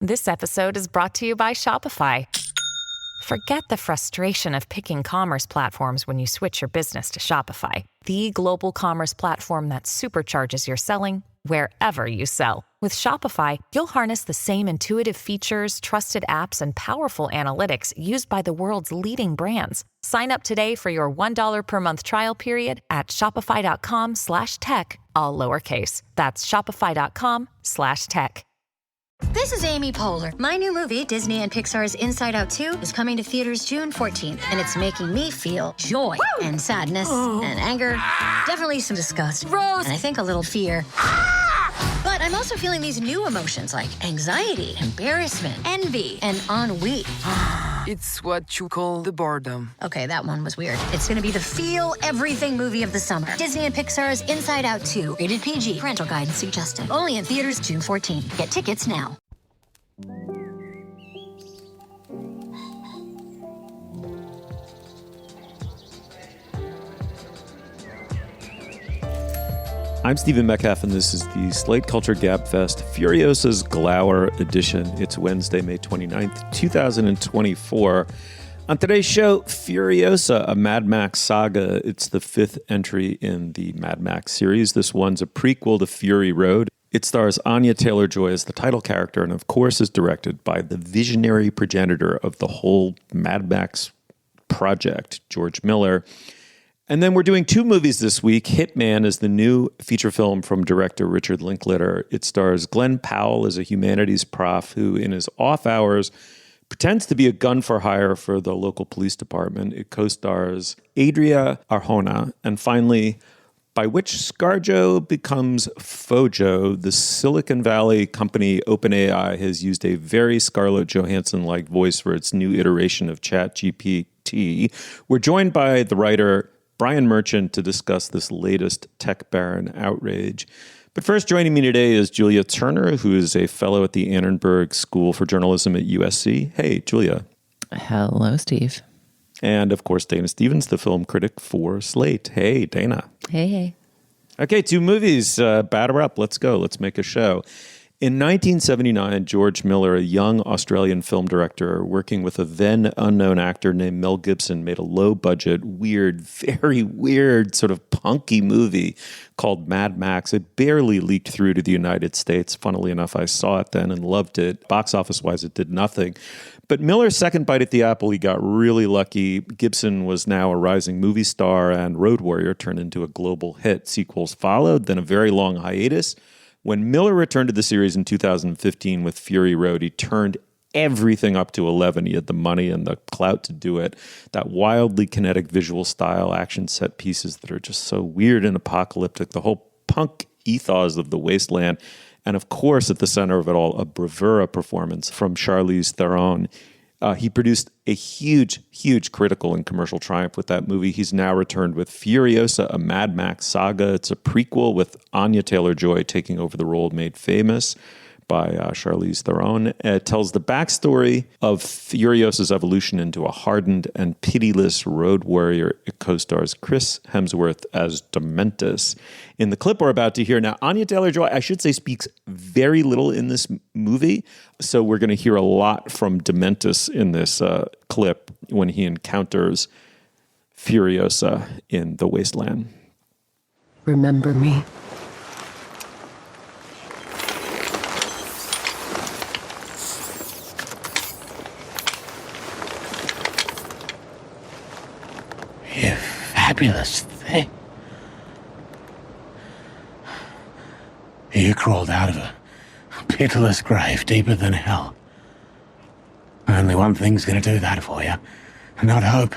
This episode is brought to you by Shopify. Forget the frustration of picking commerce platforms when you switch your business to Shopify, the global commerce platform that supercharges your selling wherever you sell. With Shopify, you'll harness the same intuitive features, trusted apps, and powerful analytics used by the world's leading brands. Sign up today for your $1 per month trial period at shopify.com/tech, all lowercase. That's shopify.com/tech. This is Amy Poehler. My new movie, Disney and Pixar's Inside Out 2, is coming to theaters June 14th, and it's making me feel joy and sadness and anger, definitely some disgust, Rose, and I think a little fear. But I'm also feeling these new emotions like anxiety, embarrassment, envy, and ennui. It's what you call the boredom. Okay, that one was weird. It's gonna be the feel everything movie of the summer. Disney and Pixar's Inside Out 2, rated PG, parental guidance suggested. Only in theaters June 14th. Get tickets now. I'm Stephen Metcalf, and this is the Slate Culture Gabfest Furiosa's Glower edition. It's Wednesday, May 29th, 2024. On today's show, Furiosa, a Mad Max saga. It's the fifth entry in the Mad Max series. This one's a prequel to Fury Road. It stars Anya Taylor-Joy as the title character, and of course is directed by the visionary progenitor of the whole Mad Max project, George Miller. And then we're doing two movies this week. Hitman is the new feature film from director Richard Linklater. It stars Glenn Powell as a humanities prof who, in his off hours, pretends to be a gun for hire for the local police department. It co-stars Adria Arjona. And finally, by which ScarJo becomes Fojo, the Silicon Valley company OpenAI has used a very Scarlett Johansson-like voice for its new iteration of ChatGPT. We're joined by the writer Brian Merchant to discuss this latest tech baron outrage. But first, joining me today is Julia Turner, who is a fellow at the Annenberg School for Journalism at USC. Hey, Julia. Hello, Steve. And, of course, Dana Stevens, the film critic for Slate. Hey, Dana. Hey. Okay, two movies. Batter up. Let's go. Let's make a show. In 1979, George Miller, a young Australian film director working with a then unknown actor named Mel Gibson, made a low-budget, weird, very weird, sort of punky movie called Mad Max. It barely leaked through to the United States. Funnily enough, I saw it then and loved it. Box office-wise, it did nothing. But Miller's second bite at the apple, he got really lucky. Gibson was now a rising movie star, and Road Warrior turned into a global hit. Sequels followed, then a very long hiatus. When Miller returned to the series in 2015 with Fury Road, he turned everything up to 11. He had the money and the clout to do it. That wildly kinetic visual style, action set pieces that are just so weird and apocalyptic, the whole punk ethos of the wasteland. And of course, at the center of it all, a bravura performance from Charlize Theron. He produced a huge, huge critical and commercial triumph with that movie. He's now returned with Furiosa, a Mad Max saga. It's a prequel with Anya Taylor-Joy taking over the role made famous by Charlize Theron. It tells the backstory of Furiosa's evolution into a hardened and pitiless road warrior. It co-stars Chris Hemsworth as Dementus. In the clip we're about to hear now, Anya Taylor-Joy, I should say, speaks very little in this movie. So we're going to hear a lot from Dementus in this clip when he encounters Furiosa in the wasteland. Remember me? You fabulous thing. You crawled out of a pitiless grave deeper than hell. Only one thing's gonna do that for you. Not hope.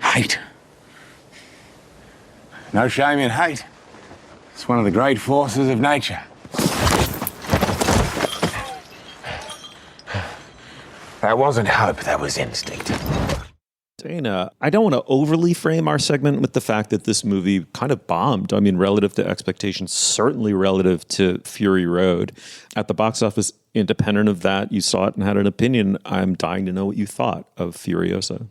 Hate. No shame in hate. It's one of the great forces of nature. That wasn't hope, that was instinct. Dana, I don't want to overly frame our segment with the fact that this movie kind of bombed. I mean, relative to expectations, certainly relative to Fury Road. At the box office, independent of that, you saw it and had an opinion. I'm dying to know what you thought of Furiosa.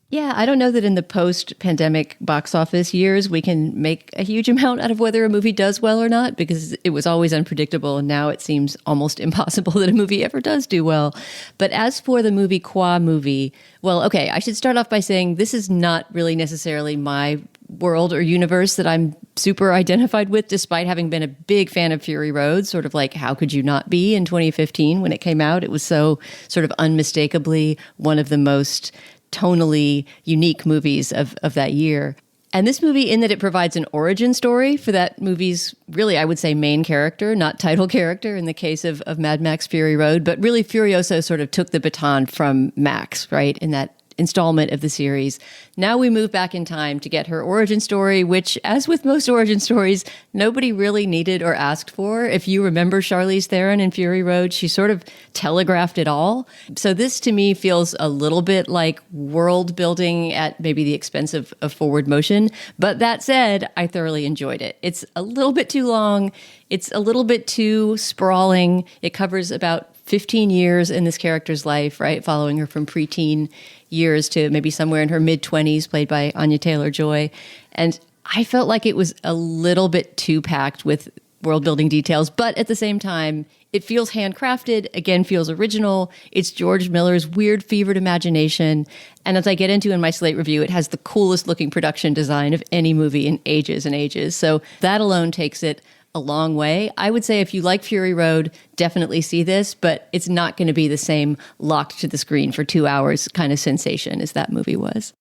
Yeah, I don't know that in the post-pandemic box office years we can make a huge amount out of whether a movie does well or not, because it was always unpredictable, and now it seems almost impossible that a movie ever does do well. But as for the movie Qua movie, well, okay, I should start off by saying this is not really necessarily my world or universe that I'm super identified with, despite having been a big fan of Fury Road. Sort of like, how could you not be in 2015 when it came out? It was so sort of unmistakably one of the most tonally unique movies of that year. And this movie, in that it provides an origin story for that movie's, really, I would say, main character, not title character in the case of Mad Max Fury Road, but really Furiosa sort of took the baton from Max, right, in that installment of the series. Now we move back in time to get her origin story, which, as with most origin stories, nobody really needed or asked for. If you remember Charlize Theron in Fury Road, she sort of telegraphed it all. So this, to me, feels a little bit like world building at maybe the expense of forward motion. But that said, I thoroughly enjoyed it. It's a little bit too long. It's a little bit too sprawling. It covers about 15 years in this character's life, right? Following her from preteen years to maybe somewhere in her mid-20s, played by Anya Taylor-Joy. And I felt like it was a little bit too packed with world-building details, but at the same time, it feels handcrafted, again, feels original. It's George Miller's weird, fevered imagination. And as I get into in my Slate review, it has the coolest looking production design of any movie in ages and ages. So that alone takes it a long way. I would say if you like Fury Road, definitely see this, but it's not going to be the same locked to the screen for 2 hours kind of sensation as that movie was.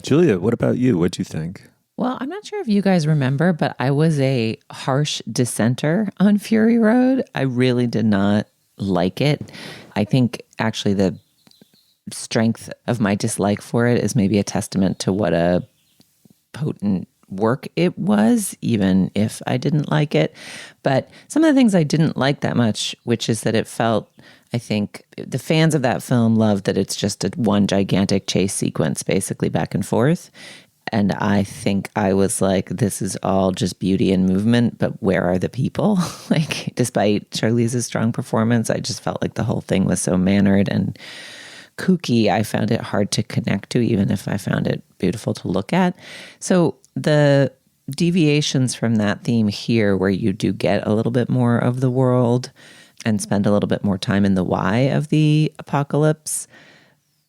Julia, what about you? What'd you think? Well, I'm not sure if you guys remember, but I was a harsh dissenter on Fury Road. I really did not like it. I think actually the strength of my dislike for it is maybe a testament to what a potent work it was, even if I didn't like it. But some of the things I didn't like that much, which is that it felt, I think the fans of that film loved that it's just one gigantic chase sequence, basically back and forth. And I think I was like, this is all just beauty and movement, but where are the people? Like, despite Charlize's strong performance, I just felt like the whole thing was so mannered and kooky. I found it hard to connect to, even if I found it beautiful to look at. So the deviations from that theme here, where you do get a little bit more of the world and spend a little bit more time in the why of the apocalypse,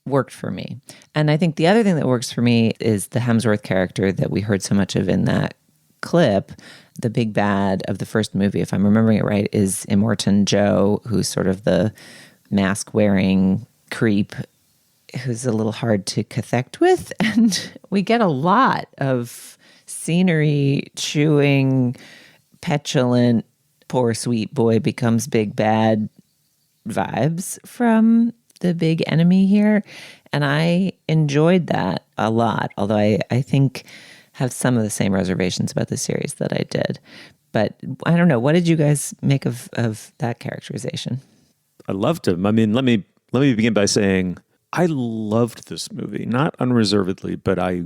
worked for me. And I think the other thing that works for me is the Hemsworth character that we heard so much of in that clip. The big bad of the first movie, if I'm remembering it right, is Immortan Joe, who's sort of the mask-wearing creep who's a little hard to connect with. And we get a lot of scenery chewing, petulant, poor sweet boy becomes big bad vibes from the big enemy here. And I enjoyed that a lot, although I think have some of the same reservations about the series that I did. But I don't know. What did you guys make of that characterization? I loved him. I mean, let me begin by saying I loved this movie, not unreservedly, but I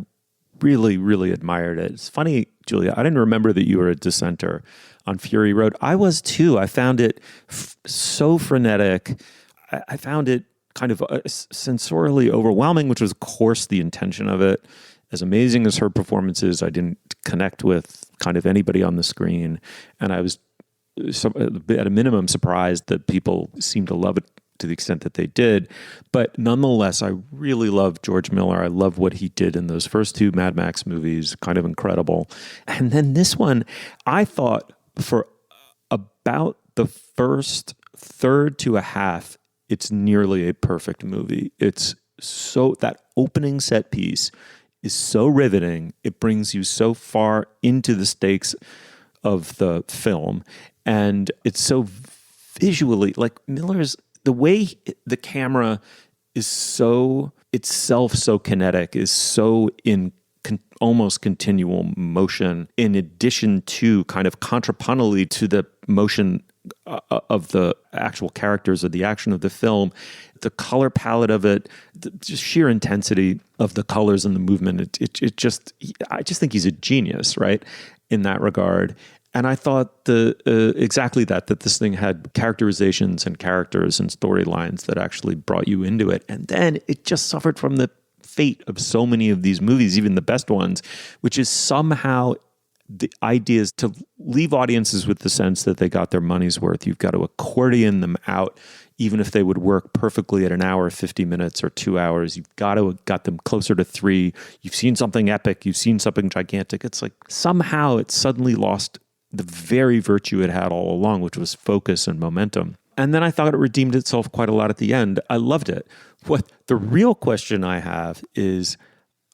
really, really admired it. It's funny, Julia, I didn't remember that you were a dissenter on Fury Road. I was too. I found it so frenetic. I found it kind of sensorially overwhelming, which was, of course, the intention of it. As amazing as her performance is, I didn't connect with kind of anybody on the screen. And I was, at a minimum, surprised that people seemed to love it to the extent that they did. But nonetheless, I really love George Miller. I love what he did in those first two Mad Max movies, kind of incredible. And then this one, I thought for about the first third to a half, it's nearly a perfect movie. It's so, that opening set piece is so riveting. It brings you so far into the stakes of the film. And it's so visually, like Miller's, the way the camera is so, itself so kinetic, is so in almost continual motion, in addition to kind of contrapuntally to the motion of the actual characters or the action of the film, the color palette of it, the just sheer intensity of the colors and the movement. It just, I just think he's a genius, right, in that regard. And I thought exactly that this thing had characterizations and characters and storylines that actually brought you into it. And then it just suffered from the fate of so many of these movies, even the best ones, which is somehow the idea is to leave audiences with the sense that they got their money's worth. You've got to accordion them out, even if they would work perfectly at an hour, 50 minutes, or 2 hours. You've got to have got them closer to 3. You've seen something epic. You've seen something gigantic. It's like somehow it suddenly lost the very virtue it had all along, which was focus and momentum. And then I thought it redeemed itself quite a lot at the end. I loved it. What the real question I have is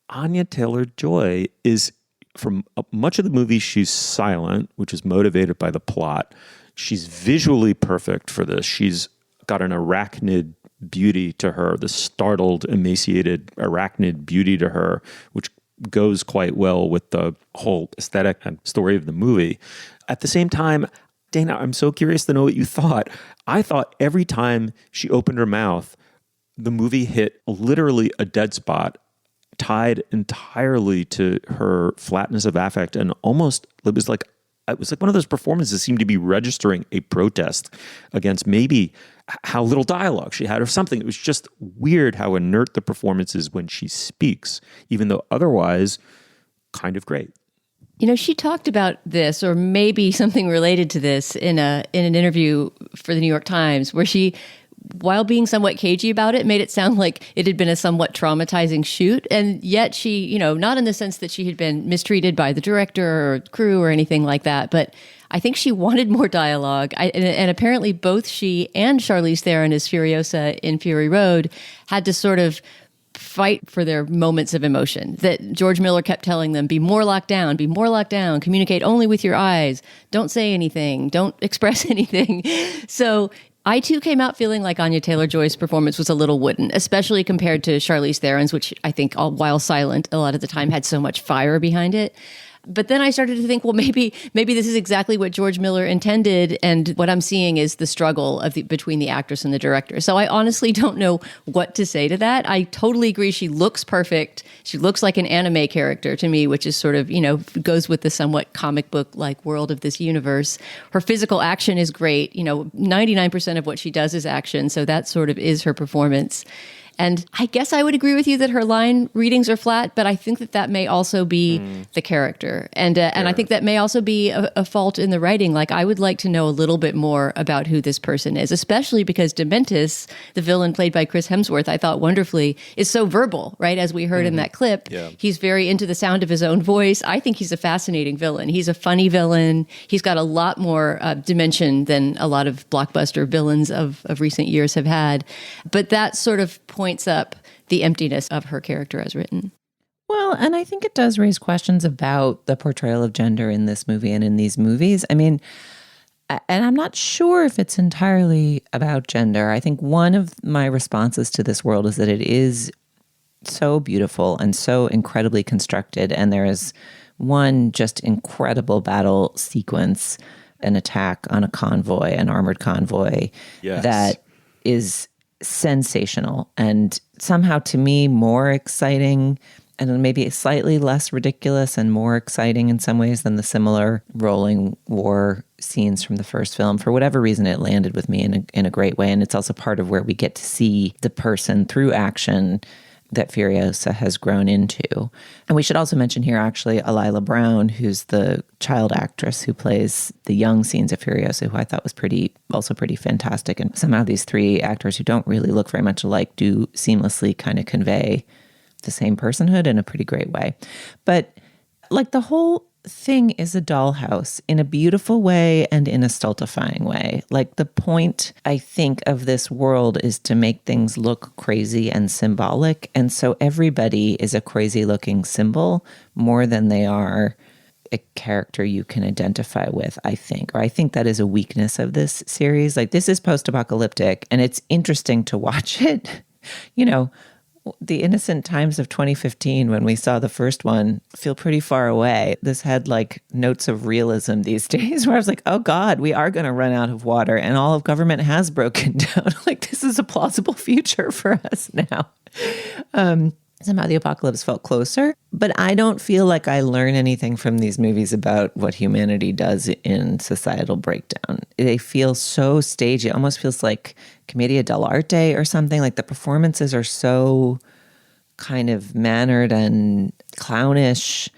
Anya Taylor-Joy is, from much of the movie, she's silent, which is motivated by the plot. She's visually perfect for this. She's got an arachnid beauty to her, the startled, emaciated arachnid beauty to her, which goes quite well with the whole aesthetic and story of the movie. At the same time, Dana, I'm so curious to know what you thought. I thought every time she opened her mouth, the movie hit literally a dead spot, tied entirely to her flatness of affect, and almost it was like one of those performances that seemed to be registering a protest against maybe how little dialogue she had or something. It was just weird how inert the performance is when she speaks, even though otherwise kind of great. You know, she talked about this, or maybe something related to this, in an interview for the New York Times, where she, while being somewhat cagey about it, made it sound like it had been a somewhat traumatizing shoot. And yet she, you know, not in the sense that she had been mistreated by the director or crew or anything like that, but I think she wanted more dialogue. And apparently both she and Charlize Theron as Furiosa in Fury Road had to sort of fight for their moments of emotion, that George Miller kept telling them, be more locked down, communicate only with your eyes, don't say anything, don't express anything. So I too came out feeling like Anya Taylor-Joy's performance was a little wooden, especially compared to Charlize Theron's, which I think, while silent, a lot of the time had so much fire behind it. But then I started to think, well, maybe this is exactly what George Miller intended, and what I'm seeing is the struggle between the actress and the director. So I honestly don't know what to say to that. I totally agree. She looks perfect. She looks like an anime character to me, which is sort of, you know, goes with the somewhat comic book-like world of this universe. Her physical action is great. You know, 99% of what she does is action, so that sort of is her performance. And I guess I would agree with you that her line readings are flat, but I think that may also be the character. And I think that may also be a fault in the writing. Like, I would like to know a little bit more about who this person is, especially because Dementis, the villain played by Chris Hemsworth, I thought wonderfully, is so verbal, right? As we heard in that clip, he's very into the sound of his own voice. I think he's a fascinating villain. He's a funny villain. He's got a lot more dimension than a lot of blockbuster villains of recent years have had. But that sort of points up the emptiness of her character as written. Well, and I think it does raise questions about the portrayal of gender in this movie and in these movies. I mean, and I'm not sure if it's entirely about gender. I think one of my responses to this world is that it is so beautiful and so incredibly constructed. And there is one just incredible battle sequence, an attack on a convoy, an armored convoy, that is sensational and somehow, to me, more exciting and maybe slightly less ridiculous and more exciting in some ways than the similar rolling war scenes from the first film. For whatever reason, it landed with me in a great way. And it's also part of where we get to see the person through action that Furiosa has grown into. And we should also mention here, actually, Alila Brown, who's the child actress who plays the young scenes of Furiosa, who I thought was also pretty fantastic. And somehow these three actors who don't really look very much alike do seamlessly kind of convey the same personhood in a pretty great way. But like, the whole thing is a dollhouse in a beautiful way and in a stultifying way. Like, the point, I think, of this world is to make things look crazy and symbolic. And so everybody is a crazy looking symbol more than they are a character you can identify with, I think. Or I think that is a weakness of this series. Like, this is post-apocalyptic and it's interesting to watch it. You know, the innocent times of 2015, when we saw the first one, feel pretty far away. This had like notes of realism these days where I was like, oh God, we are going to run out of water and all of government has broken down. Like, this is a plausible future for us now. Somehow the apocalypse felt closer, but I don't feel like I learn anything from these movies about what humanity does in societal breakdown. They feel so stagey. It almost feels like Commedia dell'arte or something. Like, the performances are so kind of mannered and clownish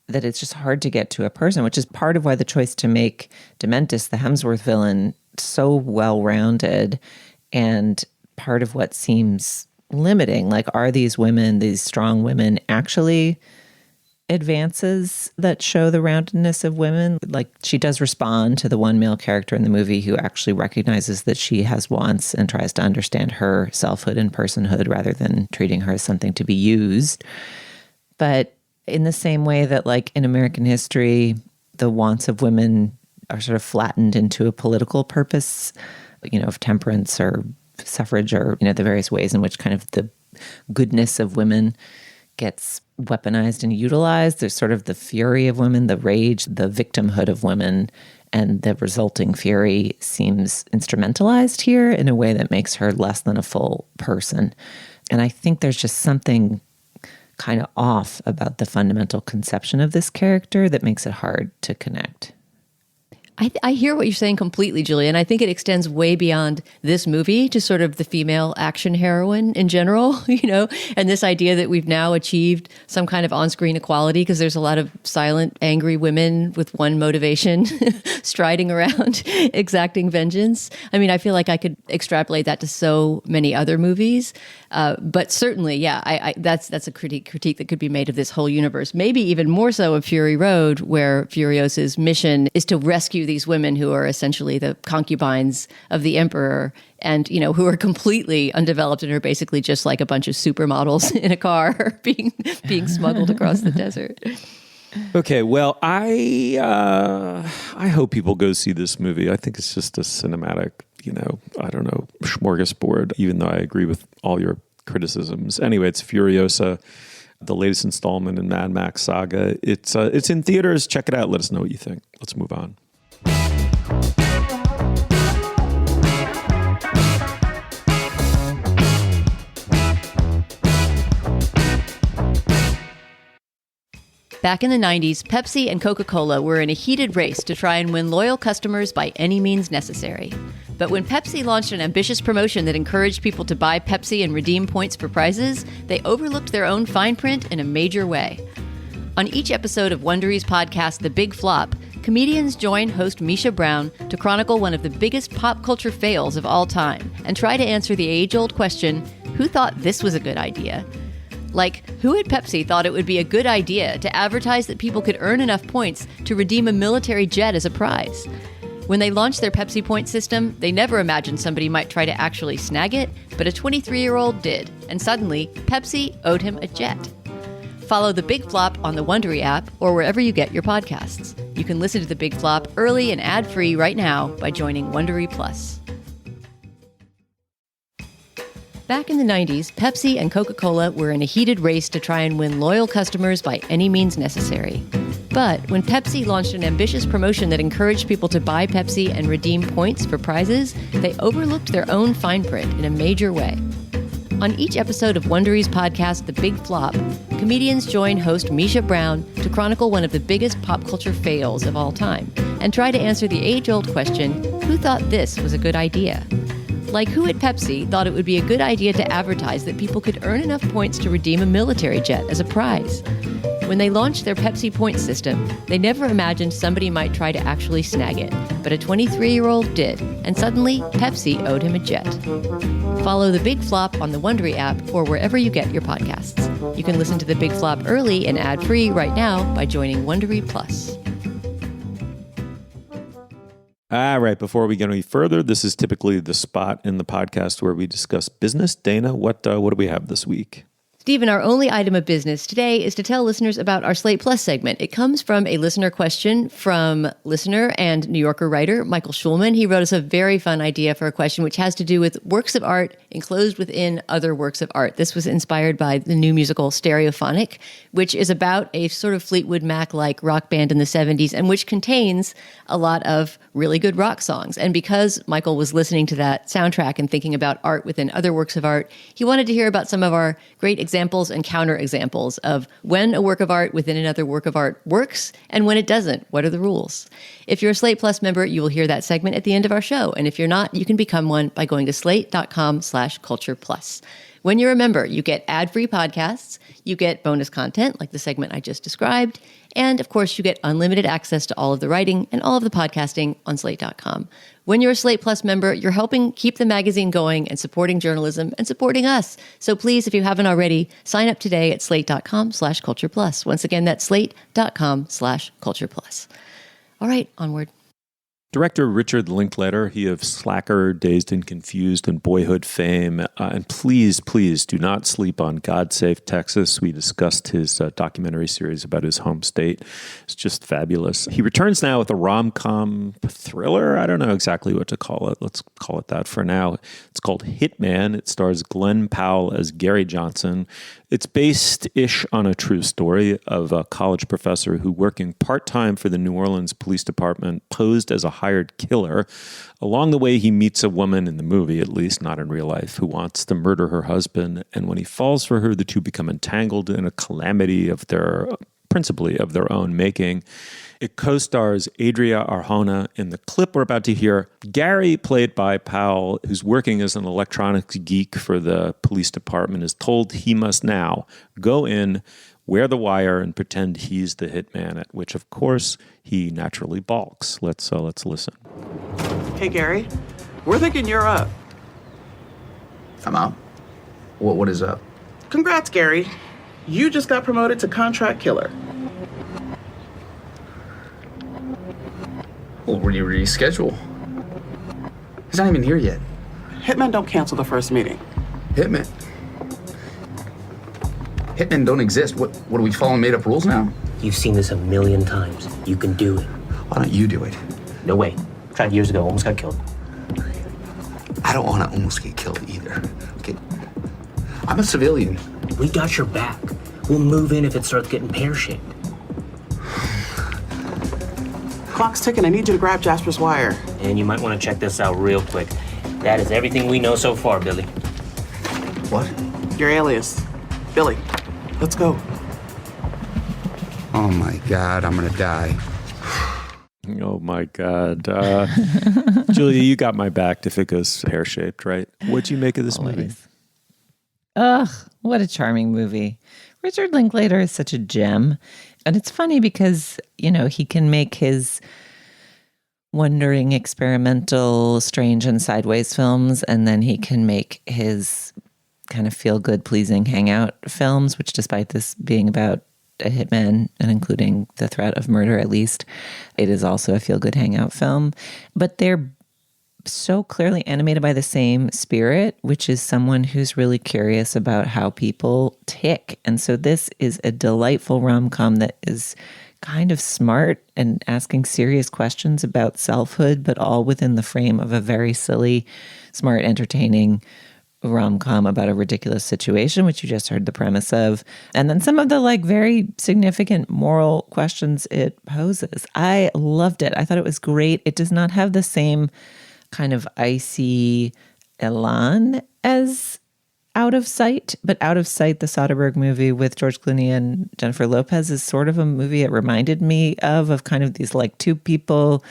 that it's just hard to get to a person, which is part of why the choice to make Dementis, the Hemsworth villain, so well-rounded, and part of what seems limiting. Like, are these women, these strong women, actually advances that show the roundedness of women? Like, she does respond to the one male character in the movie who actually recognizes that she has wants and tries to understand her selfhood and personhood rather than treating her as something to be used. But in the same way that, like, in American history, the wants of women are sort of flattened into a political purpose, you know, of temperance or suffrage, or, you know, the various ways in which kind of the goodness of women gets weaponized and utilized. There's sort of the fury of women, the rage, the victimhood of women, and the resulting fury seems instrumentalized here in a way that makes her less than a full person. And I think there's just something kind of off about the fundamental conception of this character that makes it hard to connect. I hear what you're saying completely, Julia, and I think it extends way beyond this movie to sort of the female action heroine in general, you know, and this idea that we've now achieved some kind of on-screen equality because there's a lot of silent, angry women with one motivation striding around, exacting vengeance. I mean, I feel like I could extrapolate that to so many other movies, but certainly, yeah, that's a critique that could be made of this whole universe. Maybe even more so of Fury Road, where Furiosa's mission is to rescue these women who are essentially the concubines of the emperor, and, you know, who are completely undeveloped and are basically just like a bunch of supermodels in a car being smuggled across the desert. Okay, well, I hope people go see this movie. I think it's just a cinematic, you know, I don't know, smorgasbord, even though I agree with all your criticisms. Anyway, it's Furiosa, the latest installment in Mad Max saga. It's in theaters. Check it out. Let us know what you think. Let's move on. Back in the 90s, Pepsi and Coca-Cola were in a heated race to try and win loyal customers by any means necessary. But when Pepsi launched an ambitious promotion that encouraged people to buy Pepsi and redeem points for prizes, they overlooked their own fine print in a major way. On each episode of Wondery's podcast, The Big Flop, comedians join host Misha Brown to chronicle one of the biggest pop culture fails of all time and try to answer the age-old question, who thought this was a good idea? Like, who at Pepsi thought it would be a good idea to advertise that people could earn enough points to redeem a military jet as a prize? When they launched their Pepsi point system, they never imagined somebody might try to actually snag it, but a 23-year-old did, and suddenly, Pepsi owed him a jet. Follow The Big Flop on the Wondery app or wherever you get your podcasts. You can listen to The Big Flop early and ad-free right now by joining Wondery Plus. Back in the 90s, Pepsi and Coca-Cola were in a heated race to try and win loyal customers by any means necessary. But when Pepsi launched an ambitious promotion that encouraged people to buy Pepsi and redeem points for prizes, they overlooked their own fine print in a major way. On each episode of Wondery's podcast, The Big Flop, comedians join host Misha Brown to chronicle one of the biggest pop culture fails of all time and try to answer the age-old question, who thought this was a good idea? Like, who at Pepsi thought it would be a good idea to advertise that people could earn enough points to redeem a military jet as a prize? When they launched their Pepsi point system, they never imagined somebody might try to actually snag it, but a 23-year-old did, and suddenly Pepsi owed him a jet. Follow The Big Flop on the Wondery app or wherever you get your podcasts. You can listen to The Big Flop early and ad-free right now by joining Wondery Plus. All right, before we go any further, this is typically the spot in the podcast where we discuss business. Dana, what do we have this week? Stephen, our only item of business today is to tell listeners about our Slate Plus segment. It comes from a listener question from listener and New Yorker writer Michael Schulman. He wrote us a very fun idea for a question which has to do with works of art enclosed within other works of art. This was inspired by the new musical Stereophonic, which is about a sort of Fleetwood Mac-like rock band in the 70s and which contains a lot of really good rock songs. And because Michael was listening to that soundtrack and thinking about art within other works of art, he wanted to hear about some of our great examples and counterexamples of when a work of art within another work of art works and when it doesn't. What are the rules? If you're a Slate Plus member, you will hear that segment at the end of our show. And if you're not, you can become one by going to slate.com/cultureplus. When you're a member, you get ad-free podcasts, you get bonus content like the segment I just described, and of course, you get unlimited access to all of the writing and all of the podcasting on Slate.com. When you're a Slate Plus member, you're helping keep the magazine going and supporting journalism and supporting us. So please, if you haven't already, sign up today at slate.com/cultureplus. Once again, that's slate.com/cultureplus. All right, onward. Director Richard Linklater, he of Slacker, Dazed and Confused, and Boyhood fame. And please, please do not sleep on God Save Texas. We discussed his documentary series about his home state. It's just fabulous. He returns now with a rom-com thriller. I don't know exactly what to call it. Let's call it that for now. It's called Hitman. It stars Glenn Powell as Gary Johnson. It's based-ish on a true story of a college professor who, working part-time for the New Orleans Police Department, posed as a hired killer. Along the way, he meets a woman, in the movie at least, not in real life, who wants to murder her husband. And when he falls for her, the two become entangled in a calamity principally of their own making. It co-stars Adria Arjona. In the clip we're about to hear, Gary, played by Powell, who's working as an electronics geek for the police department, is told he must now go in, wear the wire, and pretend he's the hitman, at which, of course, he naturally balks. Let's listen. Hey, Gary. We're thinking you're up. I'm up? What is up? Congrats, Gary. You just got promoted to contract killer. Well, were you reschedule? He's not even here yet. Hitmen don't cancel the first meeting. Hitmen? Hitmen don't exist. What are we following made-up rules now? You've seen this a million times. You can do it. Why don't you do it? No way. Tried years ago, almost got killed. I don't want to almost get killed either. Okay. I'm a civilian. We got your back. We'll move in if it starts getting pear-shaped. Clock's ticking. I need you to grab Jasper's wire. And you might want to check this out real quick. That is everything we know so far, Billy. What? Your alias. Billy. Let's go. Oh my God, I'm gonna die. Oh my God. Julia, you got my back if it goes pear-shaped, right? What'd you make of this movie? Ugh, what a charming movie. Richard Linklater is such a gem. And it's funny because, he can make his wondering, experimental, strange, and sideways films, and then he can make his kind of feel-good, pleasing hangout films, which, despite this being about a hitman and including the threat of murder, at least, it is also a feel-good hangout film. But they're so clearly animated by the same spirit, which is someone who's really curious about how people tick. And so this is a delightful rom-com that is kind of smart and asking serious questions about selfhood, but all within the frame of a very silly, smart, entertaining rom-com about a ridiculous situation, which you just heard the premise of. And then some of the very significant moral questions it poses. I loved it. I thought it was great. It does not have the same kind of icy elan as Out of Sight, but Out of Sight, the Soderbergh movie with George Clooney and Jennifer Lopez, is sort of a movie it reminded me of kind of these two people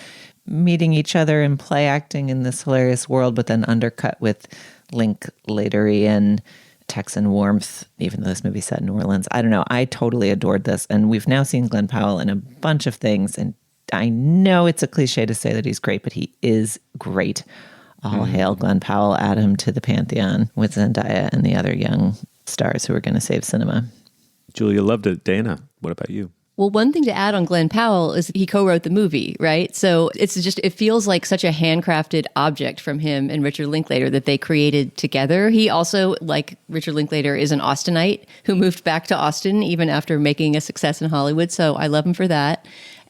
meeting each other and play acting in this hilarious world, but then undercut with Linklaterian Texan warmth, even though this movie's set in New Orleans. I don't know. I totally adored this. And we've now seen Glenn Powell in a bunch of things, and I know it's a cliche to say that he's great, but he is great. All hail Glenn Powell, add him to the pantheon with Zendaya and the other young stars who are going to save cinema. Julia loved it. Dana, what about you? Well, one thing to add on Glenn Powell is he co-wrote the movie, right? So it feels like such a handcrafted object from him and Richard Linklater that they created together. He also, like Richard Linklater, is an Austinite who moved back to Austin even after making a success in Hollywood. So I love him for that.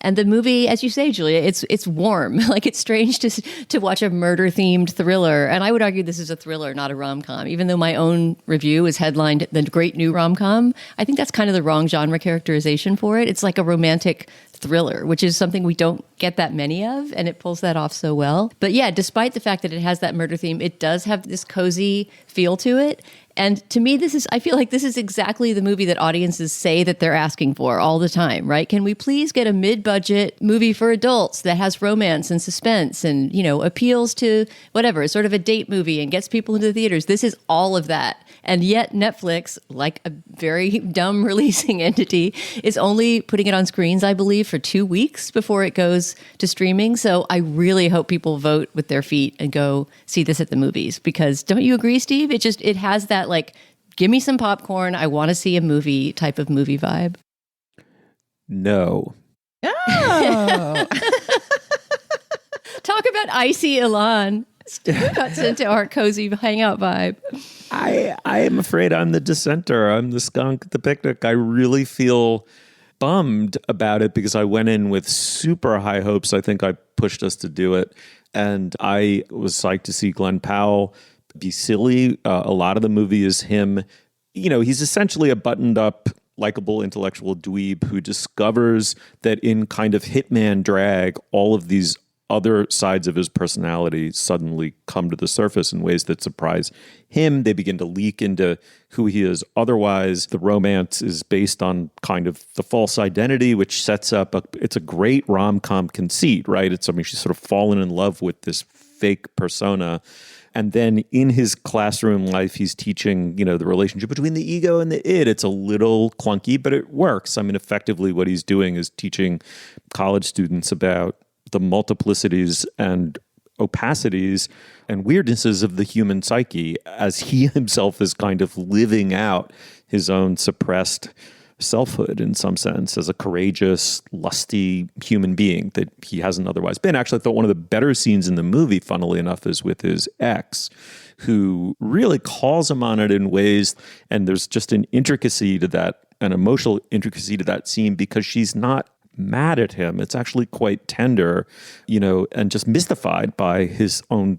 And the movie, as you say, Julia, it's warm. It's strange to watch a murder-themed thriller. And I would argue this is a thriller, not a rom-com. Even though my own review is headlined The Great New Rom-Com, I think that's kind of the wrong genre characterization for it. It's like a romantic thriller, which is something we don't get that many of, and it pulls that off so well. But yeah, despite the fact that it has that murder theme, it does have this cozy feel to it. And to me, I feel like this is exactly the movie that audiences say that they're asking for all the time, right? Can we please get a mid-budget movie for adults that has romance and suspense and, appeals to whatever, sort of a date movie and gets people into the theaters? This is all of that. And yet Netflix, like a very dumb releasing entity, is only putting it on screens, I believe, for 2 weeks before it goes to streaming. So I really hope people vote with their feet and go see this at the movies, because don't you agree, Steve? It has that like, give me some popcorn, I want to see a movie type of movie vibe. No. Oh. Talk about icy Elan. Cuts into our cozy hangout vibe. I am afraid I'm the dissenter. I'm the skunk at the picnic. I really feel bummed about it because I went in with super high hopes. I think I pushed us to do it. And I was psyched to see Glenn Powell be silly. A lot of the movie is him. He's essentially a buttoned up, likable intellectual dweeb who discovers that in kind of hitman drag, all of these other sides of his personality suddenly come to the surface in ways that surprise him. They begin to leak into who he is otherwise. The romance is based on kind of the false identity, which sets up it's a great rom-com conceit, right? It's something she's sort of fallen in love with this fake persona. And then in his classroom life, he's teaching, the relationship between the ego and the id. It's a little clunky, but it works. I mean, effectively what he's doing is teaching college students about the multiplicities and opacities and weirdnesses of the human psyche as he himself is kind of living out his own suppressed selfhood in some sense as a courageous, lusty human being that he hasn't otherwise been. Actually, I thought one of the better scenes in the movie, funnily enough, is with his ex, who really calls him on it in ways, and there's just an intricacy to that, an emotional intricacy to that scene because she's not mad at him. It's actually quite tender, and just mystified by his own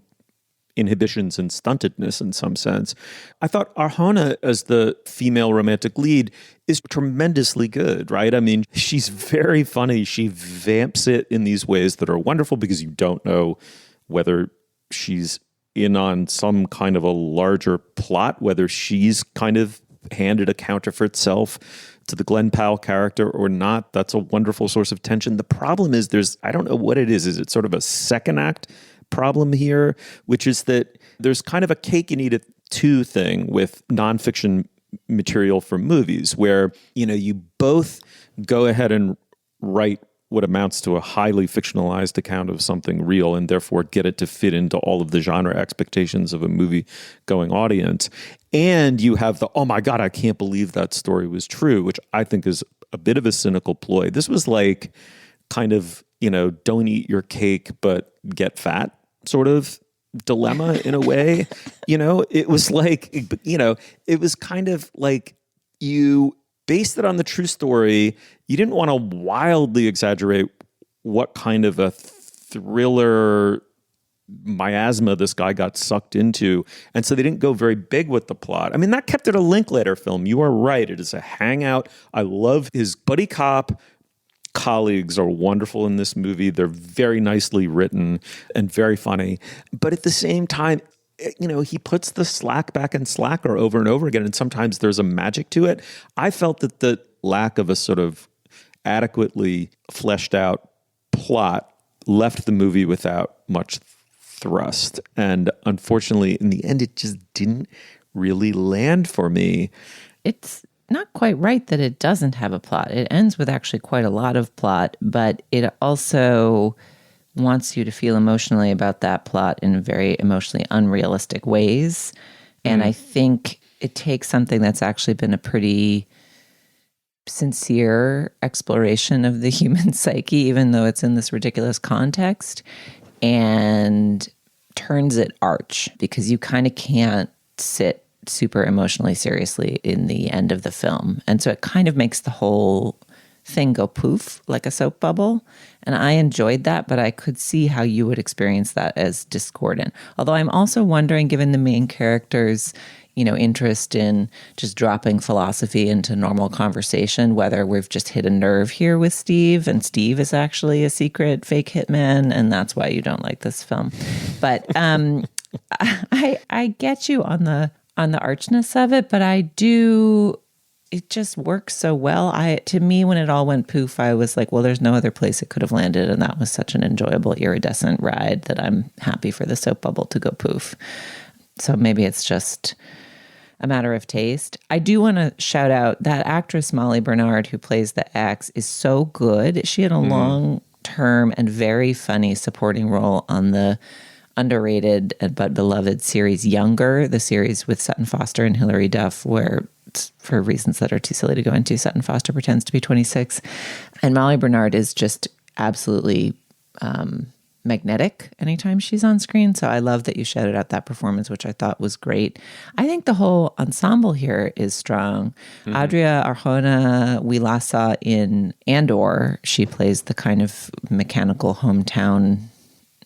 inhibitions and stuntedness in some sense. I thought Arjona as the female romantic lead is tremendously good, right? I mean, she's very funny. She vamps it in these ways that are wonderful because you don't know whether she's in on some kind of a larger plot, whether she's kind of handed a counterfeit self to the Glenn Powell character or not. That's a wonderful source of tension. The problem is I don't know what it is. Is it sort of a second act problem here, which is that there's kind of a cake and eat it too thing with nonfiction material for movies where, you both go ahead and write what amounts to a highly fictionalized account of something real and therefore get it to fit into all of the genre expectations of a movie going audience. And you have the, oh my God, I can't believe that story was true, which I think is a bit of a cynical ploy. This was like kind of, don't eat your cake, but get fat sort of dilemma in a way. It was like, it was kind of like you based it on the true story. You didn't want to wildly exaggerate what kind of a thriller miasma this guy got sucked into. And so they didn't go very big with the plot. I mean, that kept it a Linklater film. You are right. It is a hangout. I love his buddy cop colleagues are wonderful in this movie. They're very nicely written and very funny. But at the same time, he puts the slack back in Slacker over and over again. And sometimes there's a magic to it. I felt that the lack of a sort of adequately fleshed out plot left the movie without much thrust. And unfortunately, in the end, it just didn't really land for me. It's not quite right that it doesn't have a plot. It ends with actually quite a lot of plot, but it also wants you to feel emotionally about that plot in very emotionally unrealistic ways. And I think it takes something that's actually been a pretty sincere exploration of the human psyche, even though it's in this ridiculous context, and turns it arch because you kind of can't sit super emotionally seriously in the end of the film. And so it kind of makes the whole thing go poof like a soap bubble. And I enjoyed that, but I could see how you would experience that as discordant. Although I'm also wondering, given the main character's, interest in just dropping philosophy into normal conversation, whether we've just hit a nerve here with Steve and Steve is actually a secret fake hitman and that's why you don't like this film. But I get you on the on the archness of it, but it just works so well. To me, when it all went poof, I was like, well, there's no other place it could have landed. And that was such an enjoyable, iridescent ride that I'm happy for the soap bubble to go poof. So maybe it's just a matter of taste. I do want to shout out that actress, Molly Bernard, who plays the ex, is so good. She had a long-term and very funny supporting role on the underrated but beloved series Younger, the series with Sutton Foster and Hilary Duff, where, for reasons that are too silly to go into, Sutton Foster pretends to be 26. And Molly Bernard is just absolutely magnetic anytime she's on screen. So I love that you shouted out that performance, which I thought was great. I think the whole ensemble here is strong. Adria Arjona, we last saw in Andor. She plays the kind of mechanical hometown,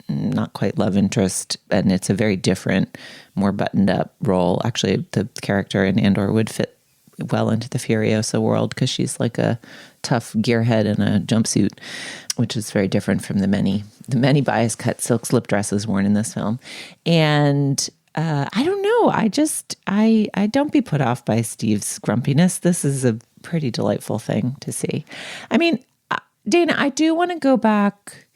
not quite love interest, and it's a very different, more buttoned up role. Actually, the character in Andor would fit well into the Furiosa world because she's like a tough gearhead in a jumpsuit, which is very different from the many bias cut silk slip dresses worn in this film. And I don't know. I don't be put off by Steve's grumpiness. This is a pretty delightful thing to see. I mean, Dana, I do want to go back.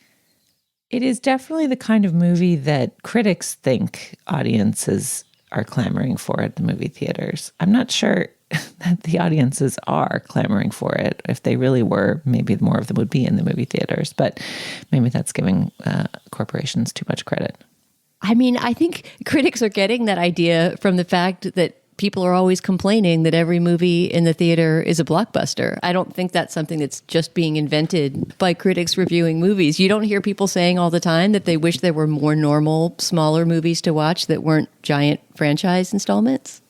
It is definitely the kind of movie that critics think audiences are clamoring for at the movie theaters. I'm not sure that the audiences are clamoring for it. If they really were, maybe more of them would be in the movie theaters, but maybe that's giving corporations too much credit. I mean, I think critics are getting that idea from the fact that people are always complaining that every movie in the theater is a blockbuster. I don't think that's something that's just being invented by critics reviewing movies. You don't hear people saying all the time that they wish there were more normal, smaller movies to watch that weren't giant franchise installments?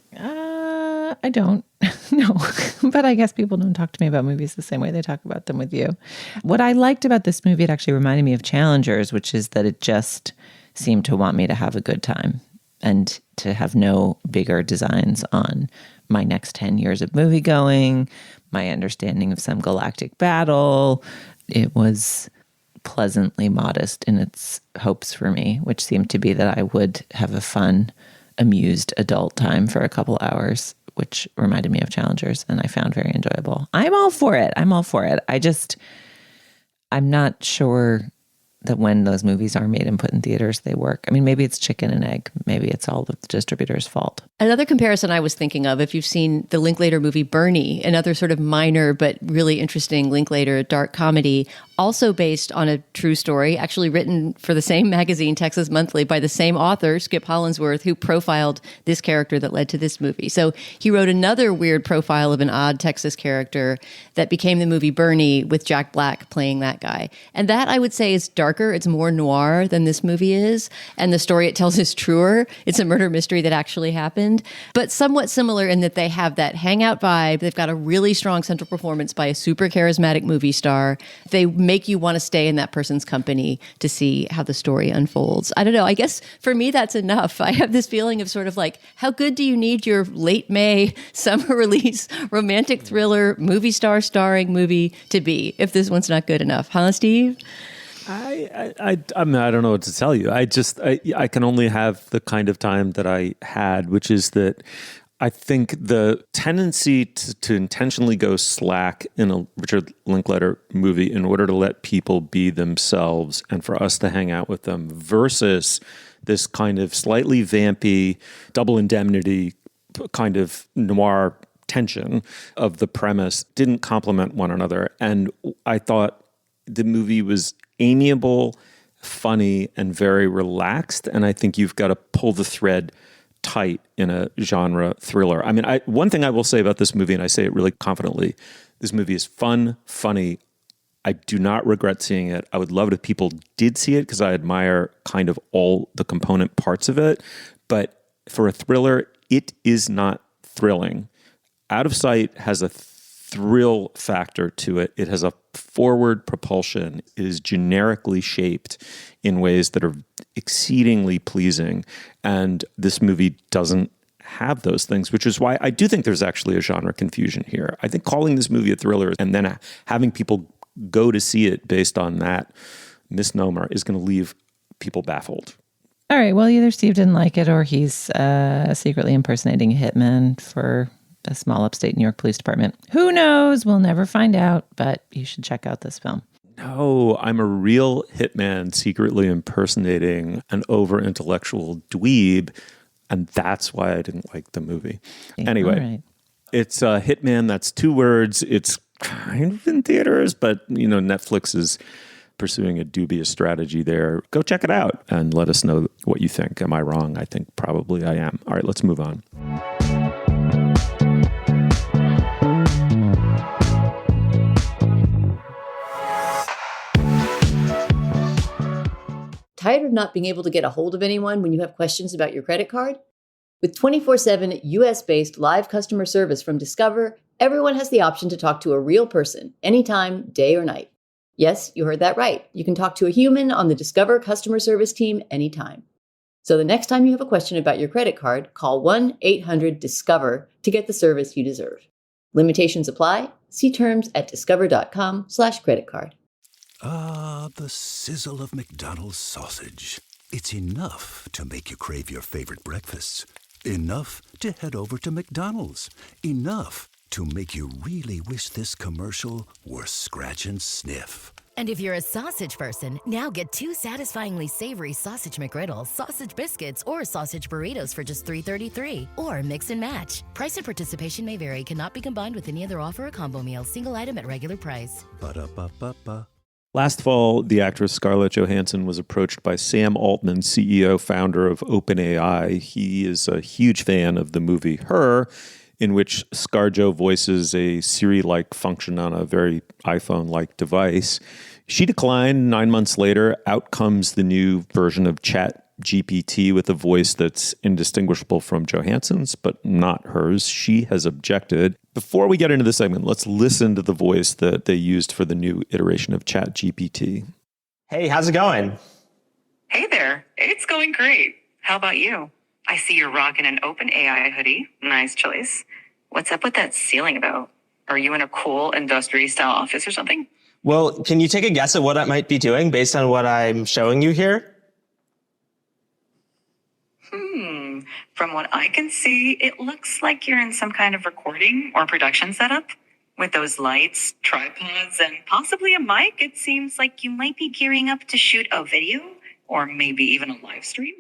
I don't. No. But I guess people don't talk to me about movies the same way they talk about them with you. What I liked about this movie, it actually reminded me of Challengers, which is that it just seemed to want me to have a good time and to have no bigger designs on my next 10 years of movie going, my understanding of some galactic battle. It was pleasantly modest in its hopes for me, which seemed to be that I would have a fun, amused adult time for a couple hours, which reminded me of Challengers, and I found very enjoyable. I'm all for it. I'm not sure that when those movies are made and put in theaters, they work. I mean, maybe it's chicken and egg. Maybe it's all the distributor's fault. Another comparison I was thinking of, if you've seen the Linklater movie Bernie, another sort of minor but really interesting Linklater dark comedy, also based on a true story, actually written for the same magazine, Texas Monthly, by the same author, Skip Hollandsworth, who profiled this character that led to this movie. So he wrote another weird profile of an odd Texas character that became the movie Bernie, with Jack Black playing that guy. And that, I would say, is darker. It's more noir than this movie is. And the story it tells is truer. It's a murder mystery that actually happened, but somewhat similar in that they have that hangout vibe. They've got a really strong central performance by a super charismatic movie star. They make you want to stay in that person's company to see how the story unfolds. I don't know. I guess for me, that's enough. I have this feeling of sort of like, how good do you need your late May summer release romantic thriller movie star starring movie to be if this one's not good enough? Huh, Steve? I mean, I don't know what to tell you. I can only have the kind of time that I had, which is that I think the tendency to intentionally go slack in a Richard Linklater movie in order to let people be themselves and for us to hang out with them versus this kind of slightly vampy Double Indemnity kind of noir tension of the premise didn't complement one another. And I thought the movie was amiable, funny, and very relaxed. And I think you've got to pull the thread tight in a genre thriller. I mean, one thing I will say about this movie, and I say it really confidently, this movie is fun, funny. I do not regret seeing it. I would love it if people did see it because I admire kind of all the component parts of it. But for a thriller, it is not thrilling. Out of Sight has a thrill factor to it. It has a forward propulsion. It is generically shaped in ways that are exceedingly pleasing. And this movie doesn't have those things, which is why I do think there's actually a genre confusion here. I think calling this movie a thriller and then having people go to see it based on that misnomer is going to leave people baffled. All right. Well, either Steve didn't like it or he's secretly impersonating a hitman for a small upstate New York police department. Who knows? We'll never find out, but you should check out this film. No, I'm a real hitman secretly impersonating an over-intellectual dweeb, and that's why I didn't like the movie. Anyway, It's a Hitman. That's 2 words. It's kind of in theaters, but, Netflix is pursuing a dubious strategy there. Go check it out and let us know what you think. Am I wrong? I think probably I am. All right, let's move on. Tired of not being able to get a hold of anyone when you have questions about your credit card? With 24/7 US-based live customer service from Discover, everyone has the option to talk to a real person, anytime, day or night. Yes, you heard that right. You can talk to a human on the Discover customer service team anytime. So the next time you have a question about your credit card, call 1-800-DISCOVER to get the service you deserve. Limitations apply. See terms at discover.com/creditcard. Ah, the sizzle of McDonald's sausage. It's enough to make you crave your favorite breakfasts. Enough to head over to McDonald's. Enough to make you really wish this commercial were scratch and sniff. And if you're a sausage person, now get 2 satisfyingly savory sausage McGriddles, sausage biscuits, or sausage burritos for just $3.33. Or mix and match. Price and participation may vary. Cannot be combined with any other offer or combo meal. Single item at regular price. Ba-da-ba-ba-ba. Last fall, the actress Scarlett Johansson was approached by Sam Altman, CEO, founder of OpenAI. He is a huge fan of the movie Her, in which ScarJo voices a Siri-like function on a very iPhone-like device. She declined. 9 months later, out comes the new version of ChatGPT with a voice that's indistinguishable from Johansson's, but not hers. She has objected. Before we get into the segment, let's listen to the voice that they used for the new iteration of ChatGPT. Hey, how's it going? Hey there. It's going great. How about you? I see you're rocking an OpenAI hoodie. Nice choice. What's up with that ceiling, though? Are you in a cool industry-style office or something? Well, can you take a guess at what I might be doing based on what I'm showing you here? From what I can see, it looks like you're in some kind of recording or production setup. With those lights, tripods, and possibly a mic, it seems like you might be gearing up to shoot a video or maybe even a live stream.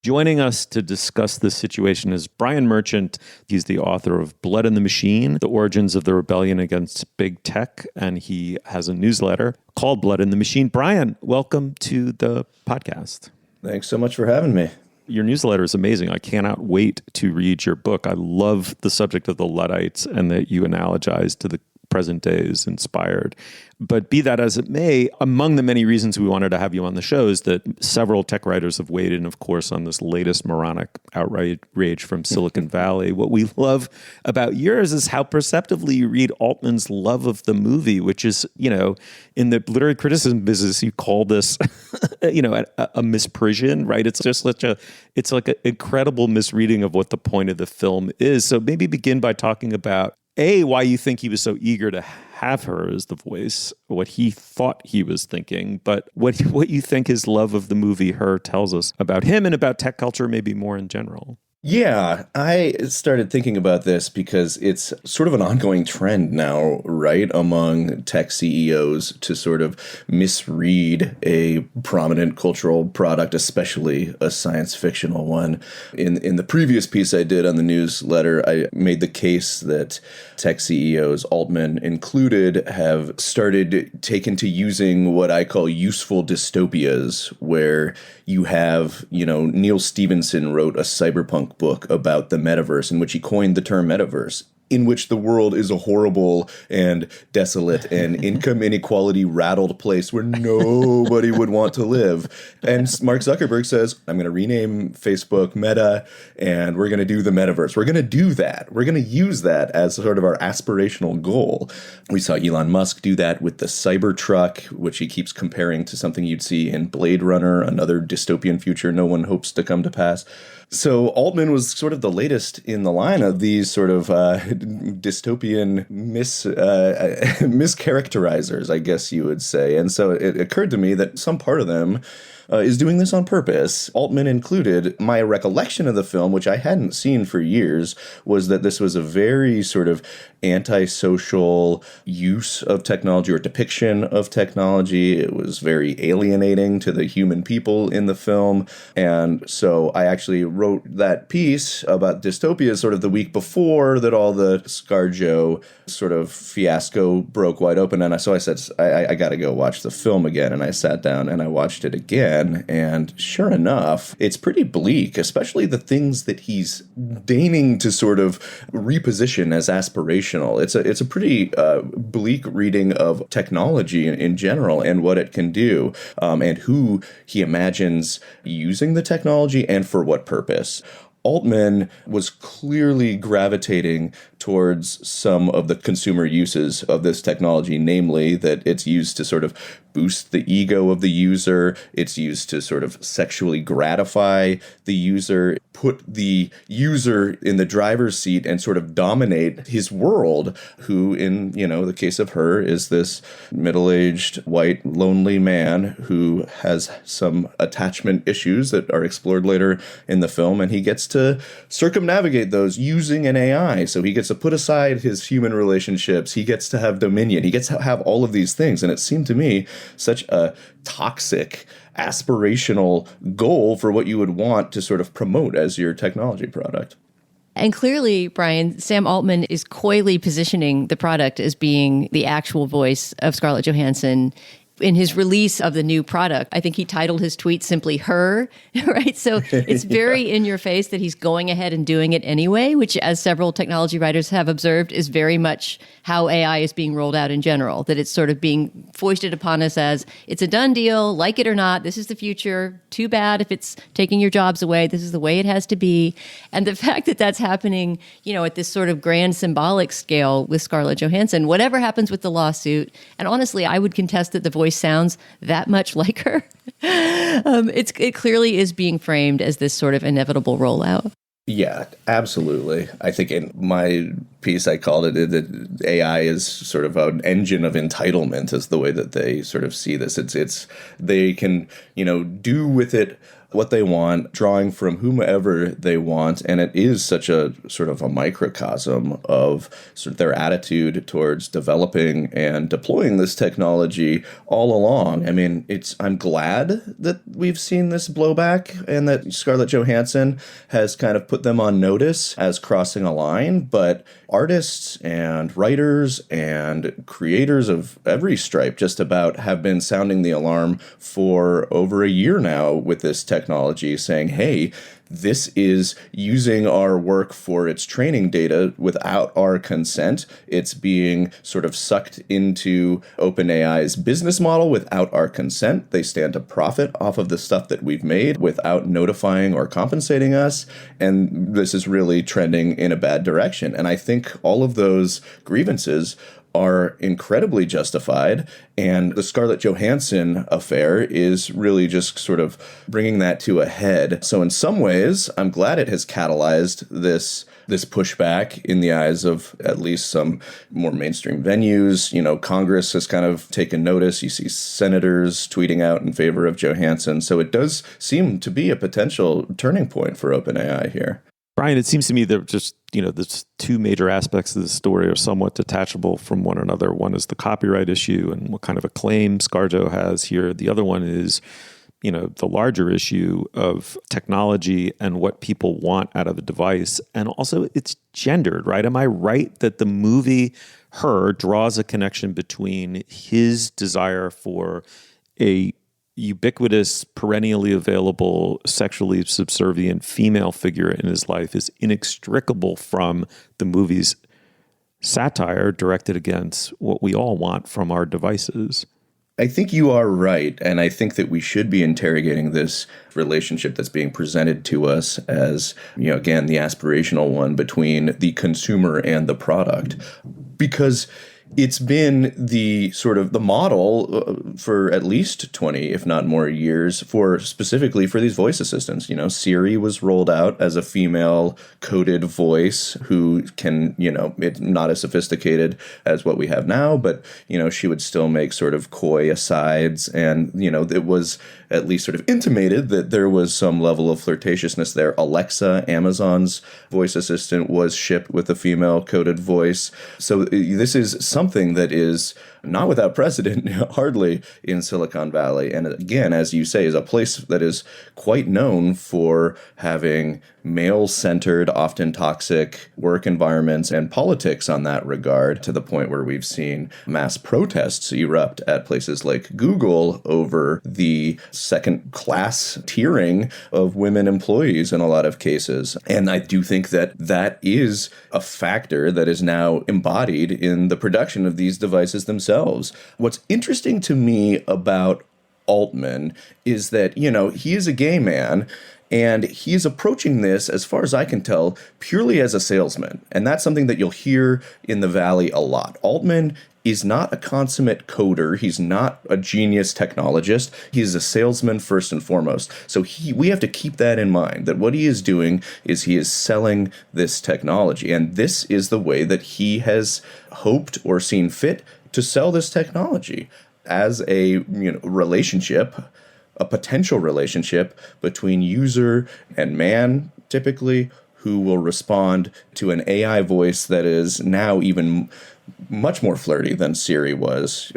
Joining us to discuss this situation is Brian Merchant. He's the author of Blood in the Machine, The Origins of the Rebellion Against Big Tech, and he has a newsletter called Blood in the Machine. Brian, welcome to the podcast. Thanks so much for having me. Your newsletter is amazing. I cannot wait to read your book. I love the subject of the Luddites and that you analogize to the present day is inspired. But be that as it may, among the many reasons we wanted to have you on the show is that several tech writers have weighed in, of course, on this latest moronic outrage from Silicon Valley. What we love about yours is how perceptively you read Altman's love of the movie, which is, in the literary criticism business, you call this, a misprision, right? It's just it's like an incredible misreading of what the point of the film is. So maybe begin by talking about why you think he was so eager to have her as the voice, what he thought he was thinking, but what you think his love of the movie Her tells us about him and about tech culture, maybe more in general. Yeah, I started thinking about this because it's sort of an ongoing trend now, right, among tech CEOs to sort of misread a prominent cultural product, especially a science fictional one. In the previous piece I did on the newsletter, I made the case that tech CEOs, Altman included, have started taken to using what I call useful dystopias, where you have, Neil Stephenson wrote a cyberpunk book about the metaverse in which he coined the term metaverse, in which the world is a horrible and desolate and income inequality rattled place where nobody would want to live. And Mark Zuckerberg says, I'm going to rename Facebook Meta, and we're going to do the metaverse. We're going to do that. We're going to use that as sort of our aspirational goal. We saw Elon Musk do that with the Cybertruck, which he keeps comparing to something you'd see in Blade Runner, another dystopian future no one hopes to come to pass. So Altman was sort of the latest in the line of these sort of dystopian mischaracterizers, I guess you would say. And so it occurred to me that some part of them is doing this on purpose, Altman included. My recollection of the film, which I hadn't seen for years, was that this was a very sort of antisocial use of technology or depiction of technology. It was very alienating to the human people in the film. And so I actually wrote that piece about dystopias sort of the week before that all the ScarJo sort of fiasco broke wide open. And so I said, I got to go watch the film again. And I sat down and I watched it again. And sure enough, it's pretty bleak, especially the things that he's deigning to sort of reposition as aspirational. It's a pretty bleak reading of technology in general and what it can do, and who he imagines using the technology and for what purpose. Altman was clearly gravitating towards some of the consumer uses of this technology, namely that it's used to sort of boost the ego of the user, it's used to sort of sexually gratify the user, put the user in the driver's seat and sort of dominate his world, who in, the case of her is this middle-aged, white, lonely man who has some attachment issues that are explored later in the film, and he gets to circumnavigate those using an AI. So he gets to put aside his human relationships, he gets to have dominion, he gets to have all of these things, and it seemed to me such a toxic, aspirational goal for what you would want to sort of promote as your technology product. And clearly, Brian, Sam Altman is coyly positioning the product as being the actual voice of Scarlett Johansson. In his release of the new product, I think he titled his tweet simply "her," right? So it's very in your face that he's going ahead and doing it anyway, which, as several technology writers have observed, is very much how AI is being rolled out in general, that it's sort of being foisted upon us as it's a done deal, like it or not, this is the future. Too bad if it's taking your jobs away. This is the way it has to be. And the fact that that's happening, at this sort of grand symbolic scale with Scarlett Johansson, whatever happens with the lawsuit, and honestly, I would contest that the voice sounds that much like her. It clearly is being framed as this sort of inevitable rollout. Yeah, absolutely. I think in my piece, I called it that AI is sort of an engine of entitlement, is the way that they sort of see this. It's they can, do with it what they want, drawing from whomever they want, and it is such a sort of a microcosm of sort of their attitude towards developing and deploying this technology all along. I mean, I'm glad that we've seen this blowback and that Scarlett Johansson has kind of put them on notice as crossing a line, but artists and writers and creators of every stripe just about have been sounding the alarm for over a year now with this technology, saying, hey, this is using our work for its training data without our consent. It's being sort of sucked into OpenAI's business model without our consent. They stand to profit off of the stuff that we've made without notifying or compensating us. And this is really trending in a bad direction. And I think all of those grievances are incredibly justified, and the Scarlett Johansson affair is really just sort of bringing that to a head. So in some ways, I'm glad it has catalyzed this pushback in the eyes of at least some more mainstream venues. Congress has kind of taken notice. You see senators tweeting out in favor of Johansson. So it does seem to be a potential turning point for OpenAI here. Brian, it seems to me that just, there's two major aspects of the story are somewhat detachable from one another. One is the copyright issue and what kind of a claim ScarJo has here. The other one is, the larger issue of technology and what people want out of a device. And also it's gendered, right? Am I right that the movie Her draws a connection between his desire for a ubiquitous, perennially available, sexually subservient female figure in his life is inextricable from the movie's satire directed against what we all want from our devices? I think you are right, and I think that we should be interrogating this relationship that's being presented to us as, again, the aspirational one between the consumer and the product. Because it's been the sort of the model for at least 20, if not more years, for specifically for these voice assistants. You know, Siri was rolled out as a female coded voice who can, you know, it's not as sophisticated as what we have now, but, you know, she would still make sort of coy asides. And, you know, it was at least sort of intimated that there was some level of flirtatiousness there. Alexa, Amazon's voice assistant, was shipped with a female coded voice. So this is something that is not without precedent, hardly, in Silicon Valley. And again, as you say, is a place that is quite known for having male-centered, often toxic work environments and politics on that regard, to the point where we've seen mass protests erupt at places like Google over the second-class tiering of women employees in a lot of cases. And I do think that that is a factor that is now embodied in the production of these devices themselves. What's interesting to me about Altman is that, you know, he is a gay man, and he's approaching this, as far as I can tell, purely as a salesman. And that's something that you'll hear in the Valley a lot. Altman is not a consummate coder. He's not a genius technologist. He's a salesman first and foremost. So we have to keep that in mind, that what he is doing is he is selling this technology. And this is the way that he has hoped or seen fit to sell this technology, as a relationship, a potential relationship between user and man, typically, who will respond to an AI voice that is now even much more flirty than Siri was,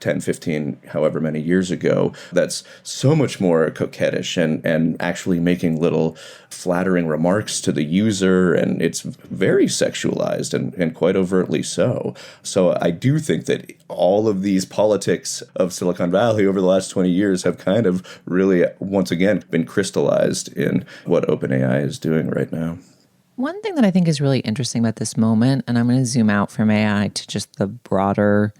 10, 15, however many years ago. That's so much more coquettish and actually making little flattering remarks to the user, and it's very sexualized and quite overtly so. So I do think that all of these politics of Silicon Valley over the last 20 years have kind of really, once again, been crystallized in what OpenAI is doing right now. One thing that I think is really interesting about this moment, and I'm going to zoom out from AI to just the broader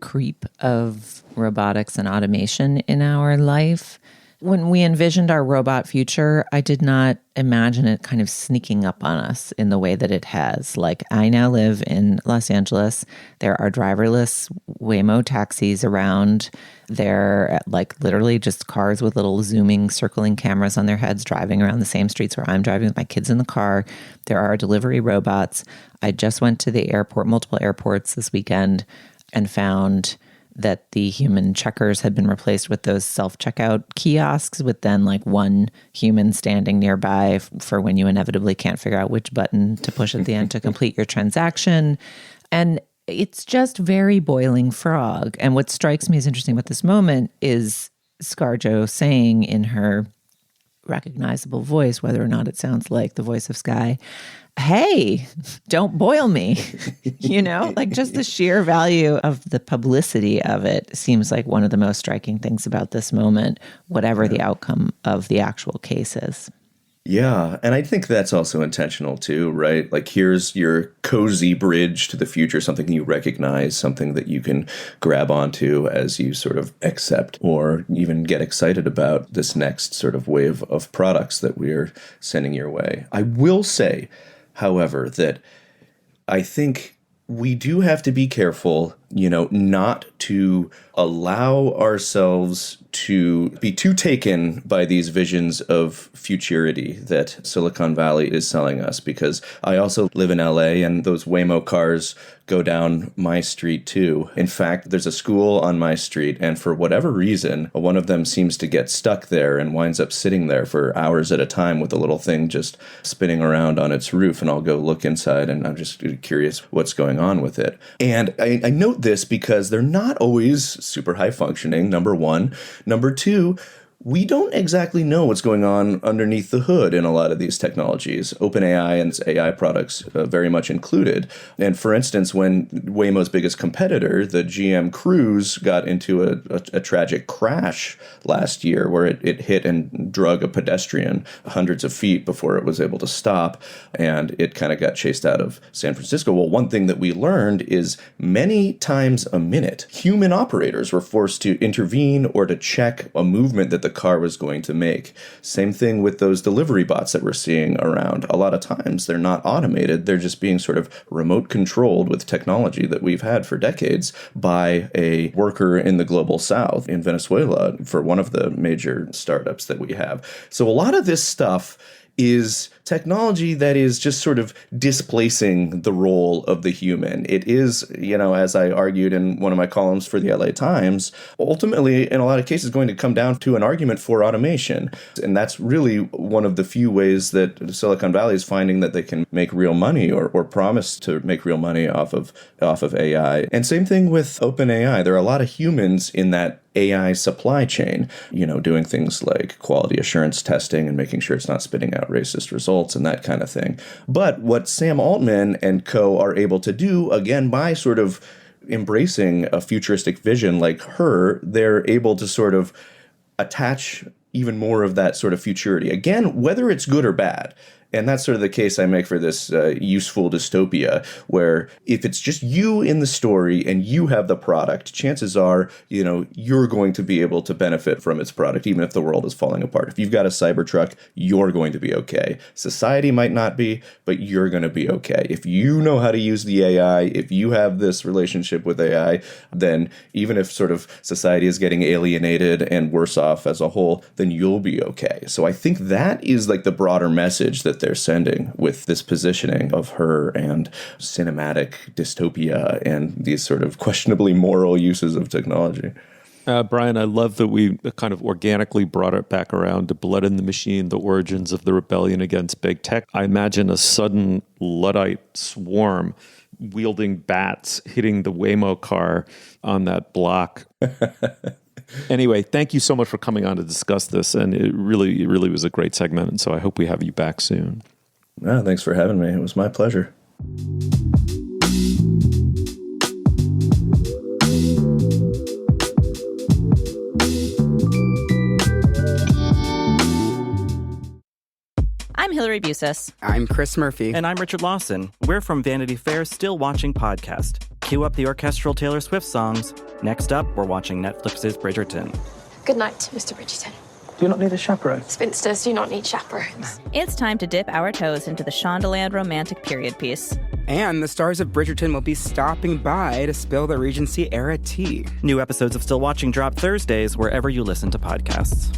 creep of robotics and automation in our life. When we envisioned our robot future, I did not imagine it kind of sneaking up on us in the way that it has. Like, I now live in Los Angeles. There are driverless Waymo taxis around. They're like literally just cars with little zooming, circling cameras on their heads driving around the same streets where I'm driving with my kids in the car. There are delivery robots. I just went to the airport, multiple airports this weekend, and found that the human checkers had been replaced with those self-checkout kiosks with then like one human standing nearby for when you inevitably can't figure out which button to push at the end to complete your transaction. And it's just very boiling frog. And what strikes me as interesting about this moment is ScarJo saying in her recognizable voice, whether or not it sounds like the voice of Sky, hey, don't boil me. Like just the sheer value of the publicity of it seems like one of the most striking things about this moment, whatever the outcome of the actual case is. Yeah, and I think that's also intentional too, right? Like, here's your cozy bridge to the future, something you recognize, something that you can grab onto as you sort of accept or even get excited about this next sort of wave of products that we're sending your way. I will say, however, that I think we do have to be careful, not to allow ourselves to be too taken by these visions of futurity that Silicon Valley is selling us, because I also live in LA and those Waymo cars go down my street too. In fact, there's a school on my street, and for whatever reason, one of them seems to get stuck there and winds up sitting there for hours at a time with the little thing just spinning around on its roof, and I'll go look inside and I'm just curious what's going on with it. And I note this because they're not always super high functioning, number one. Number two, we don't exactly know what's going on underneath the hood in a lot of these technologies, OpenAI and its AI products very much included. And for instance, when Waymo's biggest competitor, the GM Cruise, got into a tragic crash last year where it hit and drug a pedestrian hundreds of feet before it was able to stop, and it kind of got chased out of San Francisco. Well, one thing that we learned is many times a minute, human operators were forced to intervene or to check a movement that the the car was going to make. Same thing with those delivery bots that we're seeing around. A lot of times they're not automated. They're just being sort of remote controlled with technology that we've had for decades by a worker in the global south in Venezuela for one of the major startups that we have. So a lot of this stuff is technology that is just sort of displacing the role of the human. It is, as I argued in one of my columns for the LA Times, ultimately, in a lot of cases, going to come down to an argument for automation. And that's really one of the few ways that Silicon Valley is finding that they can make real money or promise to make real money off of AI. And same thing with OpenAI. There are a lot of humans in that AI supply chain, doing things like quality assurance testing and making sure it's not spitting out racist results and that kind of thing. But what Sam Altman and co are able to do, again, by sort of embracing a futuristic vision like her, they're able to sort of attach even more of that sort of futurity. Again, whether it's good or bad. And that's sort of the case I make for this useful dystopia, where if it's just you in the story and you have the product, chances are, you're going to be able to benefit from its product, even if the world is falling apart. If you've got a Cybertruck, you're going to be okay. Society might not be, but you're going to be okay. If you know how to use the AI, if you have this relationship with AI, then even if sort of society is getting alienated and worse off as a whole, then you'll be okay. So I think that is like the broader message that they're sending with this positioning of her and cinematic dystopia and these sort of questionably moral uses of technology. Brian, I love that we kind of organically brought it back around to Blood in the Machine, the origins of the rebellion against big tech. I imagine a sudden Luddite swarm wielding bats hitting the Waymo car on that block. Anyway, thank you so much for coming on to discuss this. And it really was a great segment. And so I hope we have you back soon. Thanks for having me. It was my pleasure. I'm Hillary Busis. I'm Chris Murphy. And I'm Richard Lawson. We're from Vanity Fair's Still Watching podcast. Cue up the orchestral Taylor Swift songs. Next up, we're watching Netflix's Bridgerton. Good night, Mr. Bridgerton. Do you not need a chaperone? Spinsters do not need chaperones. It's time to dip our toes into the Shondaland romantic period piece. And the stars of Bridgerton will be stopping by to spill the Regency-era tea. New episodes of Still Watching drop Thursdays wherever you listen to podcasts.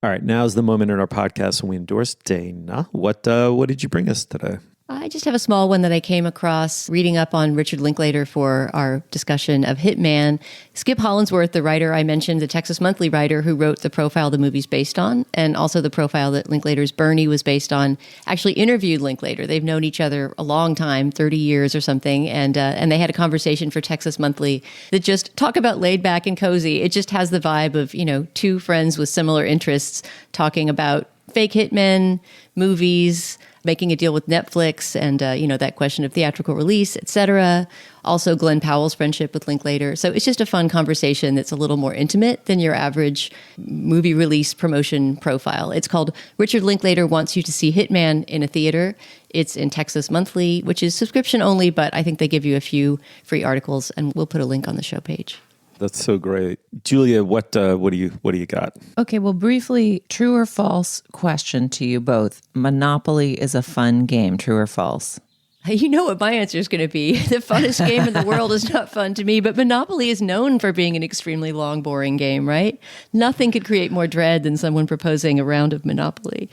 All right, now's the moment in our podcast when we endorse Dana. What did you bring us today? I just have a small one that I came across reading up on Richard Linklater for our discussion of Hitman. Skip Hollandsworth, the writer I mentioned, the Texas Monthly writer who wrote the profile the movie's based on, and also the profile that Linklater's Bernie was based on, actually interviewed Linklater. They've known each other a long time, 30 years or something, and they had a conversation for Texas Monthly that just talk about laid back and cozy. It just has the vibe of, two friends with similar interests talking about fake hitmen, movies, making a deal with Netflix, and that question of theatrical release, etc. Also, Glenn Powell's friendship with Linklater. So it's just a fun conversation that's a little more intimate than your average movie release promotion profile. It's called Richard Linklater Wants You to See Hitman in a Theater. It's in Texas Monthly, which is subscription only, but I think they give you a few free articles, and we'll put a link on the show page. That's so great. Julia, what do you got? Okay, well, briefly, true or false question to you both. Monopoly is a fun game, true or false? You know what my answer is going to be. The funnest game in the world is not fun to me, but Monopoly is known for being an extremely long, boring game, right? Nothing could create more dread than someone proposing a round of Monopoly.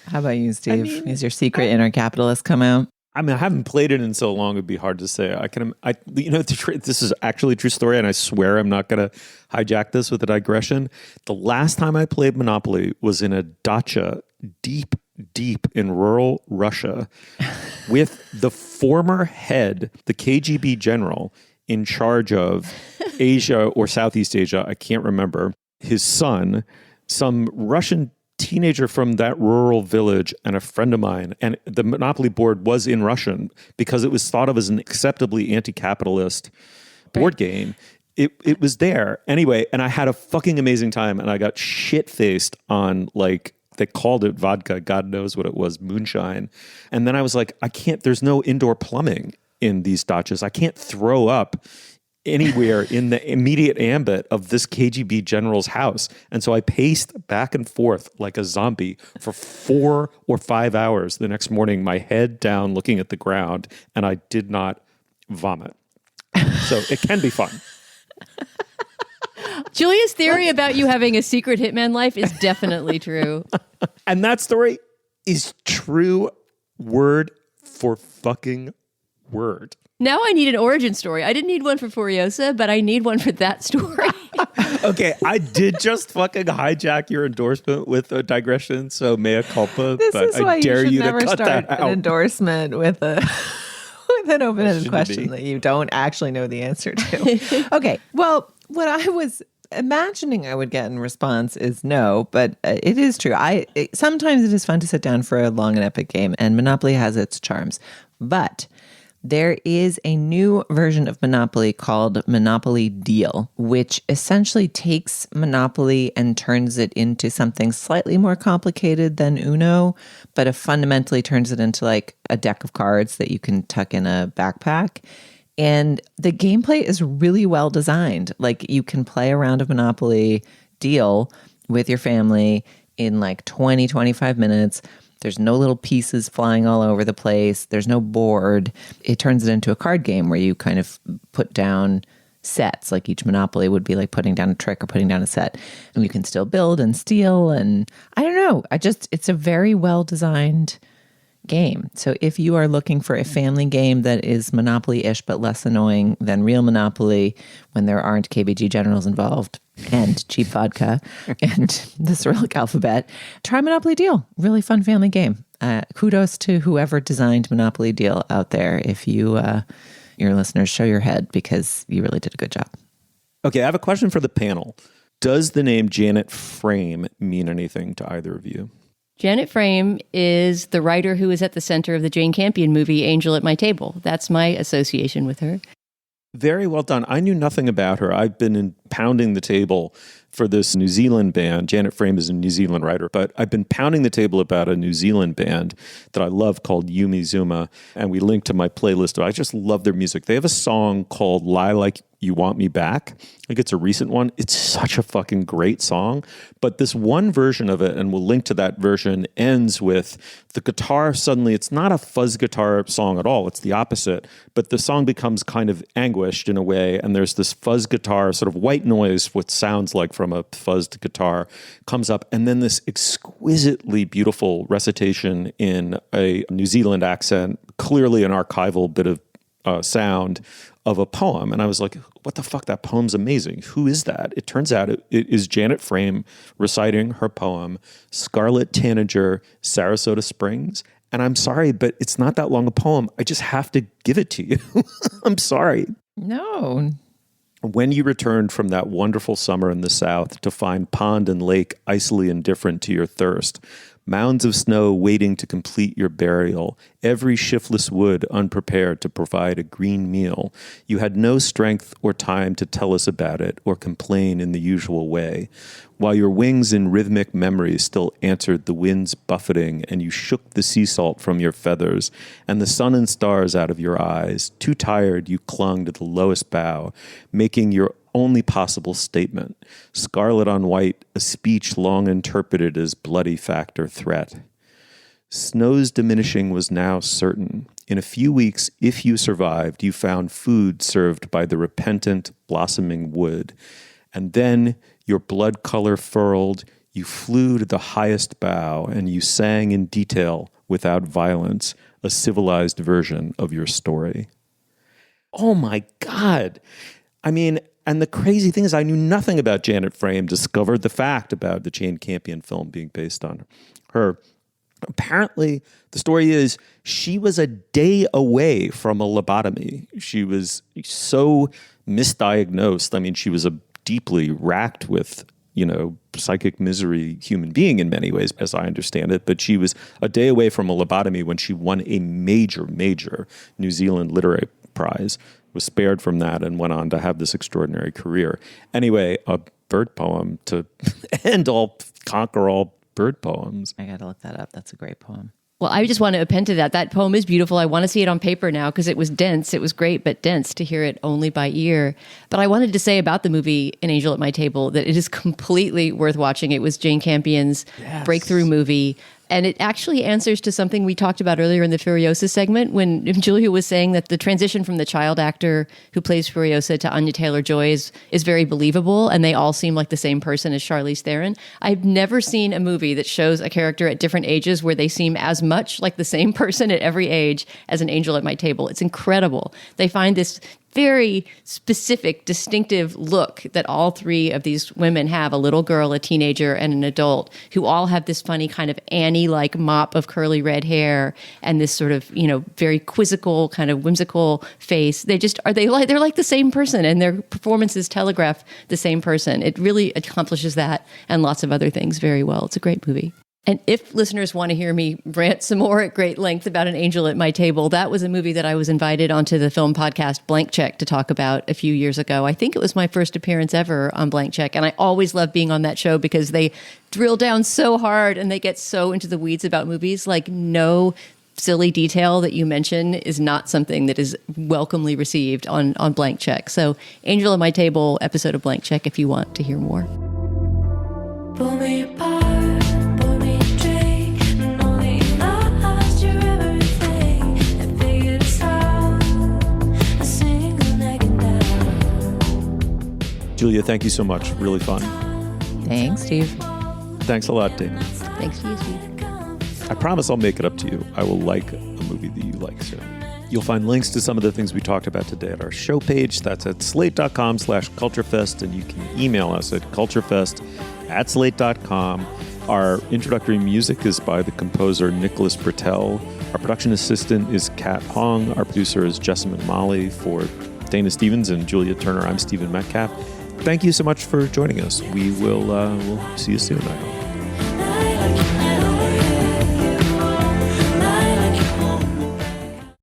How about you, Steve? Is your secret inner capitalist come out? I mean, I haven't played it in so long; it'd be hard to say. This is actually a true story, and I swear I'm not going to hijack this with a digression. The last time I played Monopoly was in a dacha deep in rural Russia with the former head, the KGB general in charge of Asia or Southeast Asia. I can't remember. His son, some Russian teenager from that rural village, and a friend of mine, and the Monopoly board was in Russian because it was thought of as an acceptably anti-capitalist board game. It was there anyway, and I had a fucking amazing time, and I got shit-faced on, like, they called it vodka, God knows what it was, moonshine, and then I was like, I can't, there's no indoor plumbing in these dachas. I can't throw up anywhere in the immediate ambit of this KGB general's house. And so I paced back and forth like a zombie for 4 or 5 hours the next morning, my head down looking at the ground, and I did not vomit. So it can be fun. Julia's theory about you having a secret hitman life is definitely true. And that story is true word for fucking word. Now I need an origin story. I didn't need one for Furiosa, but I need one for that story. Okay, I did just fucking hijack your endorsement with a digression, so mea culpa. This but is why I dare you should you never to cut start that an out. endorsement with a with an open-ended question be. that you don't actually know the answer to. Okay, well, what I was imagining I would get in response is no, but it is true. Sometimes it is fun to sit down for a long and epic game, and Monopoly has its charms. But there is a new version of Monopoly called Monopoly Deal, which essentially takes Monopoly and turns it into something slightly more complicated than Uno, but it fundamentally turns it into like a deck of cards that you can tuck in a backpack. And the gameplay is really well designed. Like, you can play a round of Monopoly Deal with your family in like 20, 25 minutes. There's no little pieces flying all over the place. There's no board. It turns it into a card game where you kind of put down sets. Like, each Monopoly would be like putting down a trick or putting down a set. And you can still build and steal. And I don't know. It's a very well designed game. So if you are looking for a family game that is Monopoly-ish but less annoying than real Monopoly when there aren't KBG generals involved and cheap vodka and the Cyrillic alphabet, try Monopoly Deal. Really fun family game. Kudos to whoever designed Monopoly Deal out there. If you, your listeners, show your head because you really did a good job. Okay, I have a question for the panel. Does the name Janet Frame mean anything to either of you? Janet Frame is the writer who is at the center of the Jane Campion movie, Angel at My Table. That's my association with her. Very well done. I knew nothing about her. I've been pounding the table for this New Zealand band. Janet Frame is a New Zealand writer, but I've been pounding the table about a New Zealand band that I love called Yumi Zouma, and we linked to my playlist. I just love their music. They have a song called Lie Like You Want Me Back. I think it's a recent one. It's such a fucking great song. But this one version of it, and we'll link to that version, ends with the guitar. Suddenly, it's not a fuzz guitar song at all. It's the opposite. But the song becomes kind of anguished in a way. And there's this fuzz guitar, sort of white noise, what sounds like from a fuzzed guitar, comes up. And then this exquisitely beautiful recitation in a New Zealand accent, clearly an archival bit of sound of a poem. And I was like, what the fuck? That poem's amazing. Who is that? It turns out it is Janet Frame reciting her poem, Scarlet Tanager, Saratoga Springs. And I'm sorry, but it's not that long a poem. I just have to give it to you. I'm sorry. No. When you returned from that wonderful summer in the South to find pond and lake icily indifferent to your thirst, mounds of snow waiting to complete your burial, every shiftless wood unprepared to provide a green meal, you had no strength or time to tell us about it or complain in the usual way, while your wings in rhythmic memory still answered the wind's buffeting and you shook the sea salt from your feathers and the sun and stars out of your eyes. Too tired, you clung to the lowest bough, making your only possible statement, scarlet on white, a speech long interpreted as bloody fact or threat. Snow's diminishing was now certain. In a few weeks, if you survived, you found food served by the repentant, blossoming wood. And then, your blood color furled, you flew to the highest bough, and you sang in detail, without violence, a civilized version of your story. Oh my God. I mean, and the crazy thing is I knew nothing about Janet Frame, discovered the fact about the Jane Campion film being based on her. Apparently, the story is she was a day away from a lobotomy. She was so misdiagnosed. I mean, she was a deeply racked with, psychic misery human being in many ways, as I understand it. But she was a day away from a lobotomy when she won a major, major New Zealand literary prize, was spared from that and went on to have this extraordinary career. Anyway, a bird poem to conquer all bird poems. I got to look that up. That's a great poem. Well, I just want to append to that. That poem is beautiful. I want to see it on paper now because it was dense. It was great, but dense to hear it only by ear. But I wanted to say about the movie An Angel at My Table that it is completely worth watching. It was Jane Campion's breakthrough movie. And it actually answers to something we talked about earlier in the Furiosa segment when Julia was saying that the transition from the child actor who plays Furiosa to Anya Taylor-Joy is very believable, and they all seem like the same person as Charlize Theron. I've never seen a movie that shows a character at different ages where they seem as much like the same person at every age as An Angel at My Table. It's incredible. They find this very specific, distinctive look that all three of these women have, a little girl, a teenager, and an adult, who all have this funny kind of Annie-like mop of curly red hair and this sort of, very quizzical, kind of whimsical face. They're like the same person, and their performances telegraph the same person. It really accomplishes that and lots of other things very well. It's a great movie. And if listeners want to hear me rant some more at great length about An Angel at My Table, that was a movie that I was invited onto the film podcast Blank Check to talk about a few years ago. I think it was my first appearance ever on Blank Check. And I always love being on that show because they drill down so hard and they get so into the weeds about movies. Like, no silly detail that you mention is not something that is welcomely received on Blank Check. So Angel at My Table, episode of Blank Check, if you want to hear more. Pull me apart. Julia, thank you so much. Really fun. Thanks, Steve. Thanks a lot, Dana. Thanks to you, Steve. I promise I'll make it up to you. I will like a movie that you like soon. You'll find links to some of the things we talked about today at our show page. That's at slate.com/culturefest, and you can email us at culturefest@slate.com. Our introductory music is by the composer Nicholas Bertel. Our production assistant is Kat Hong. Our producer is Jessamine Molli. For Dana Stevens and Julia Turner, I'm Stephen Metcalf. Thank you so much for joining us. We'll see you soon, I hope.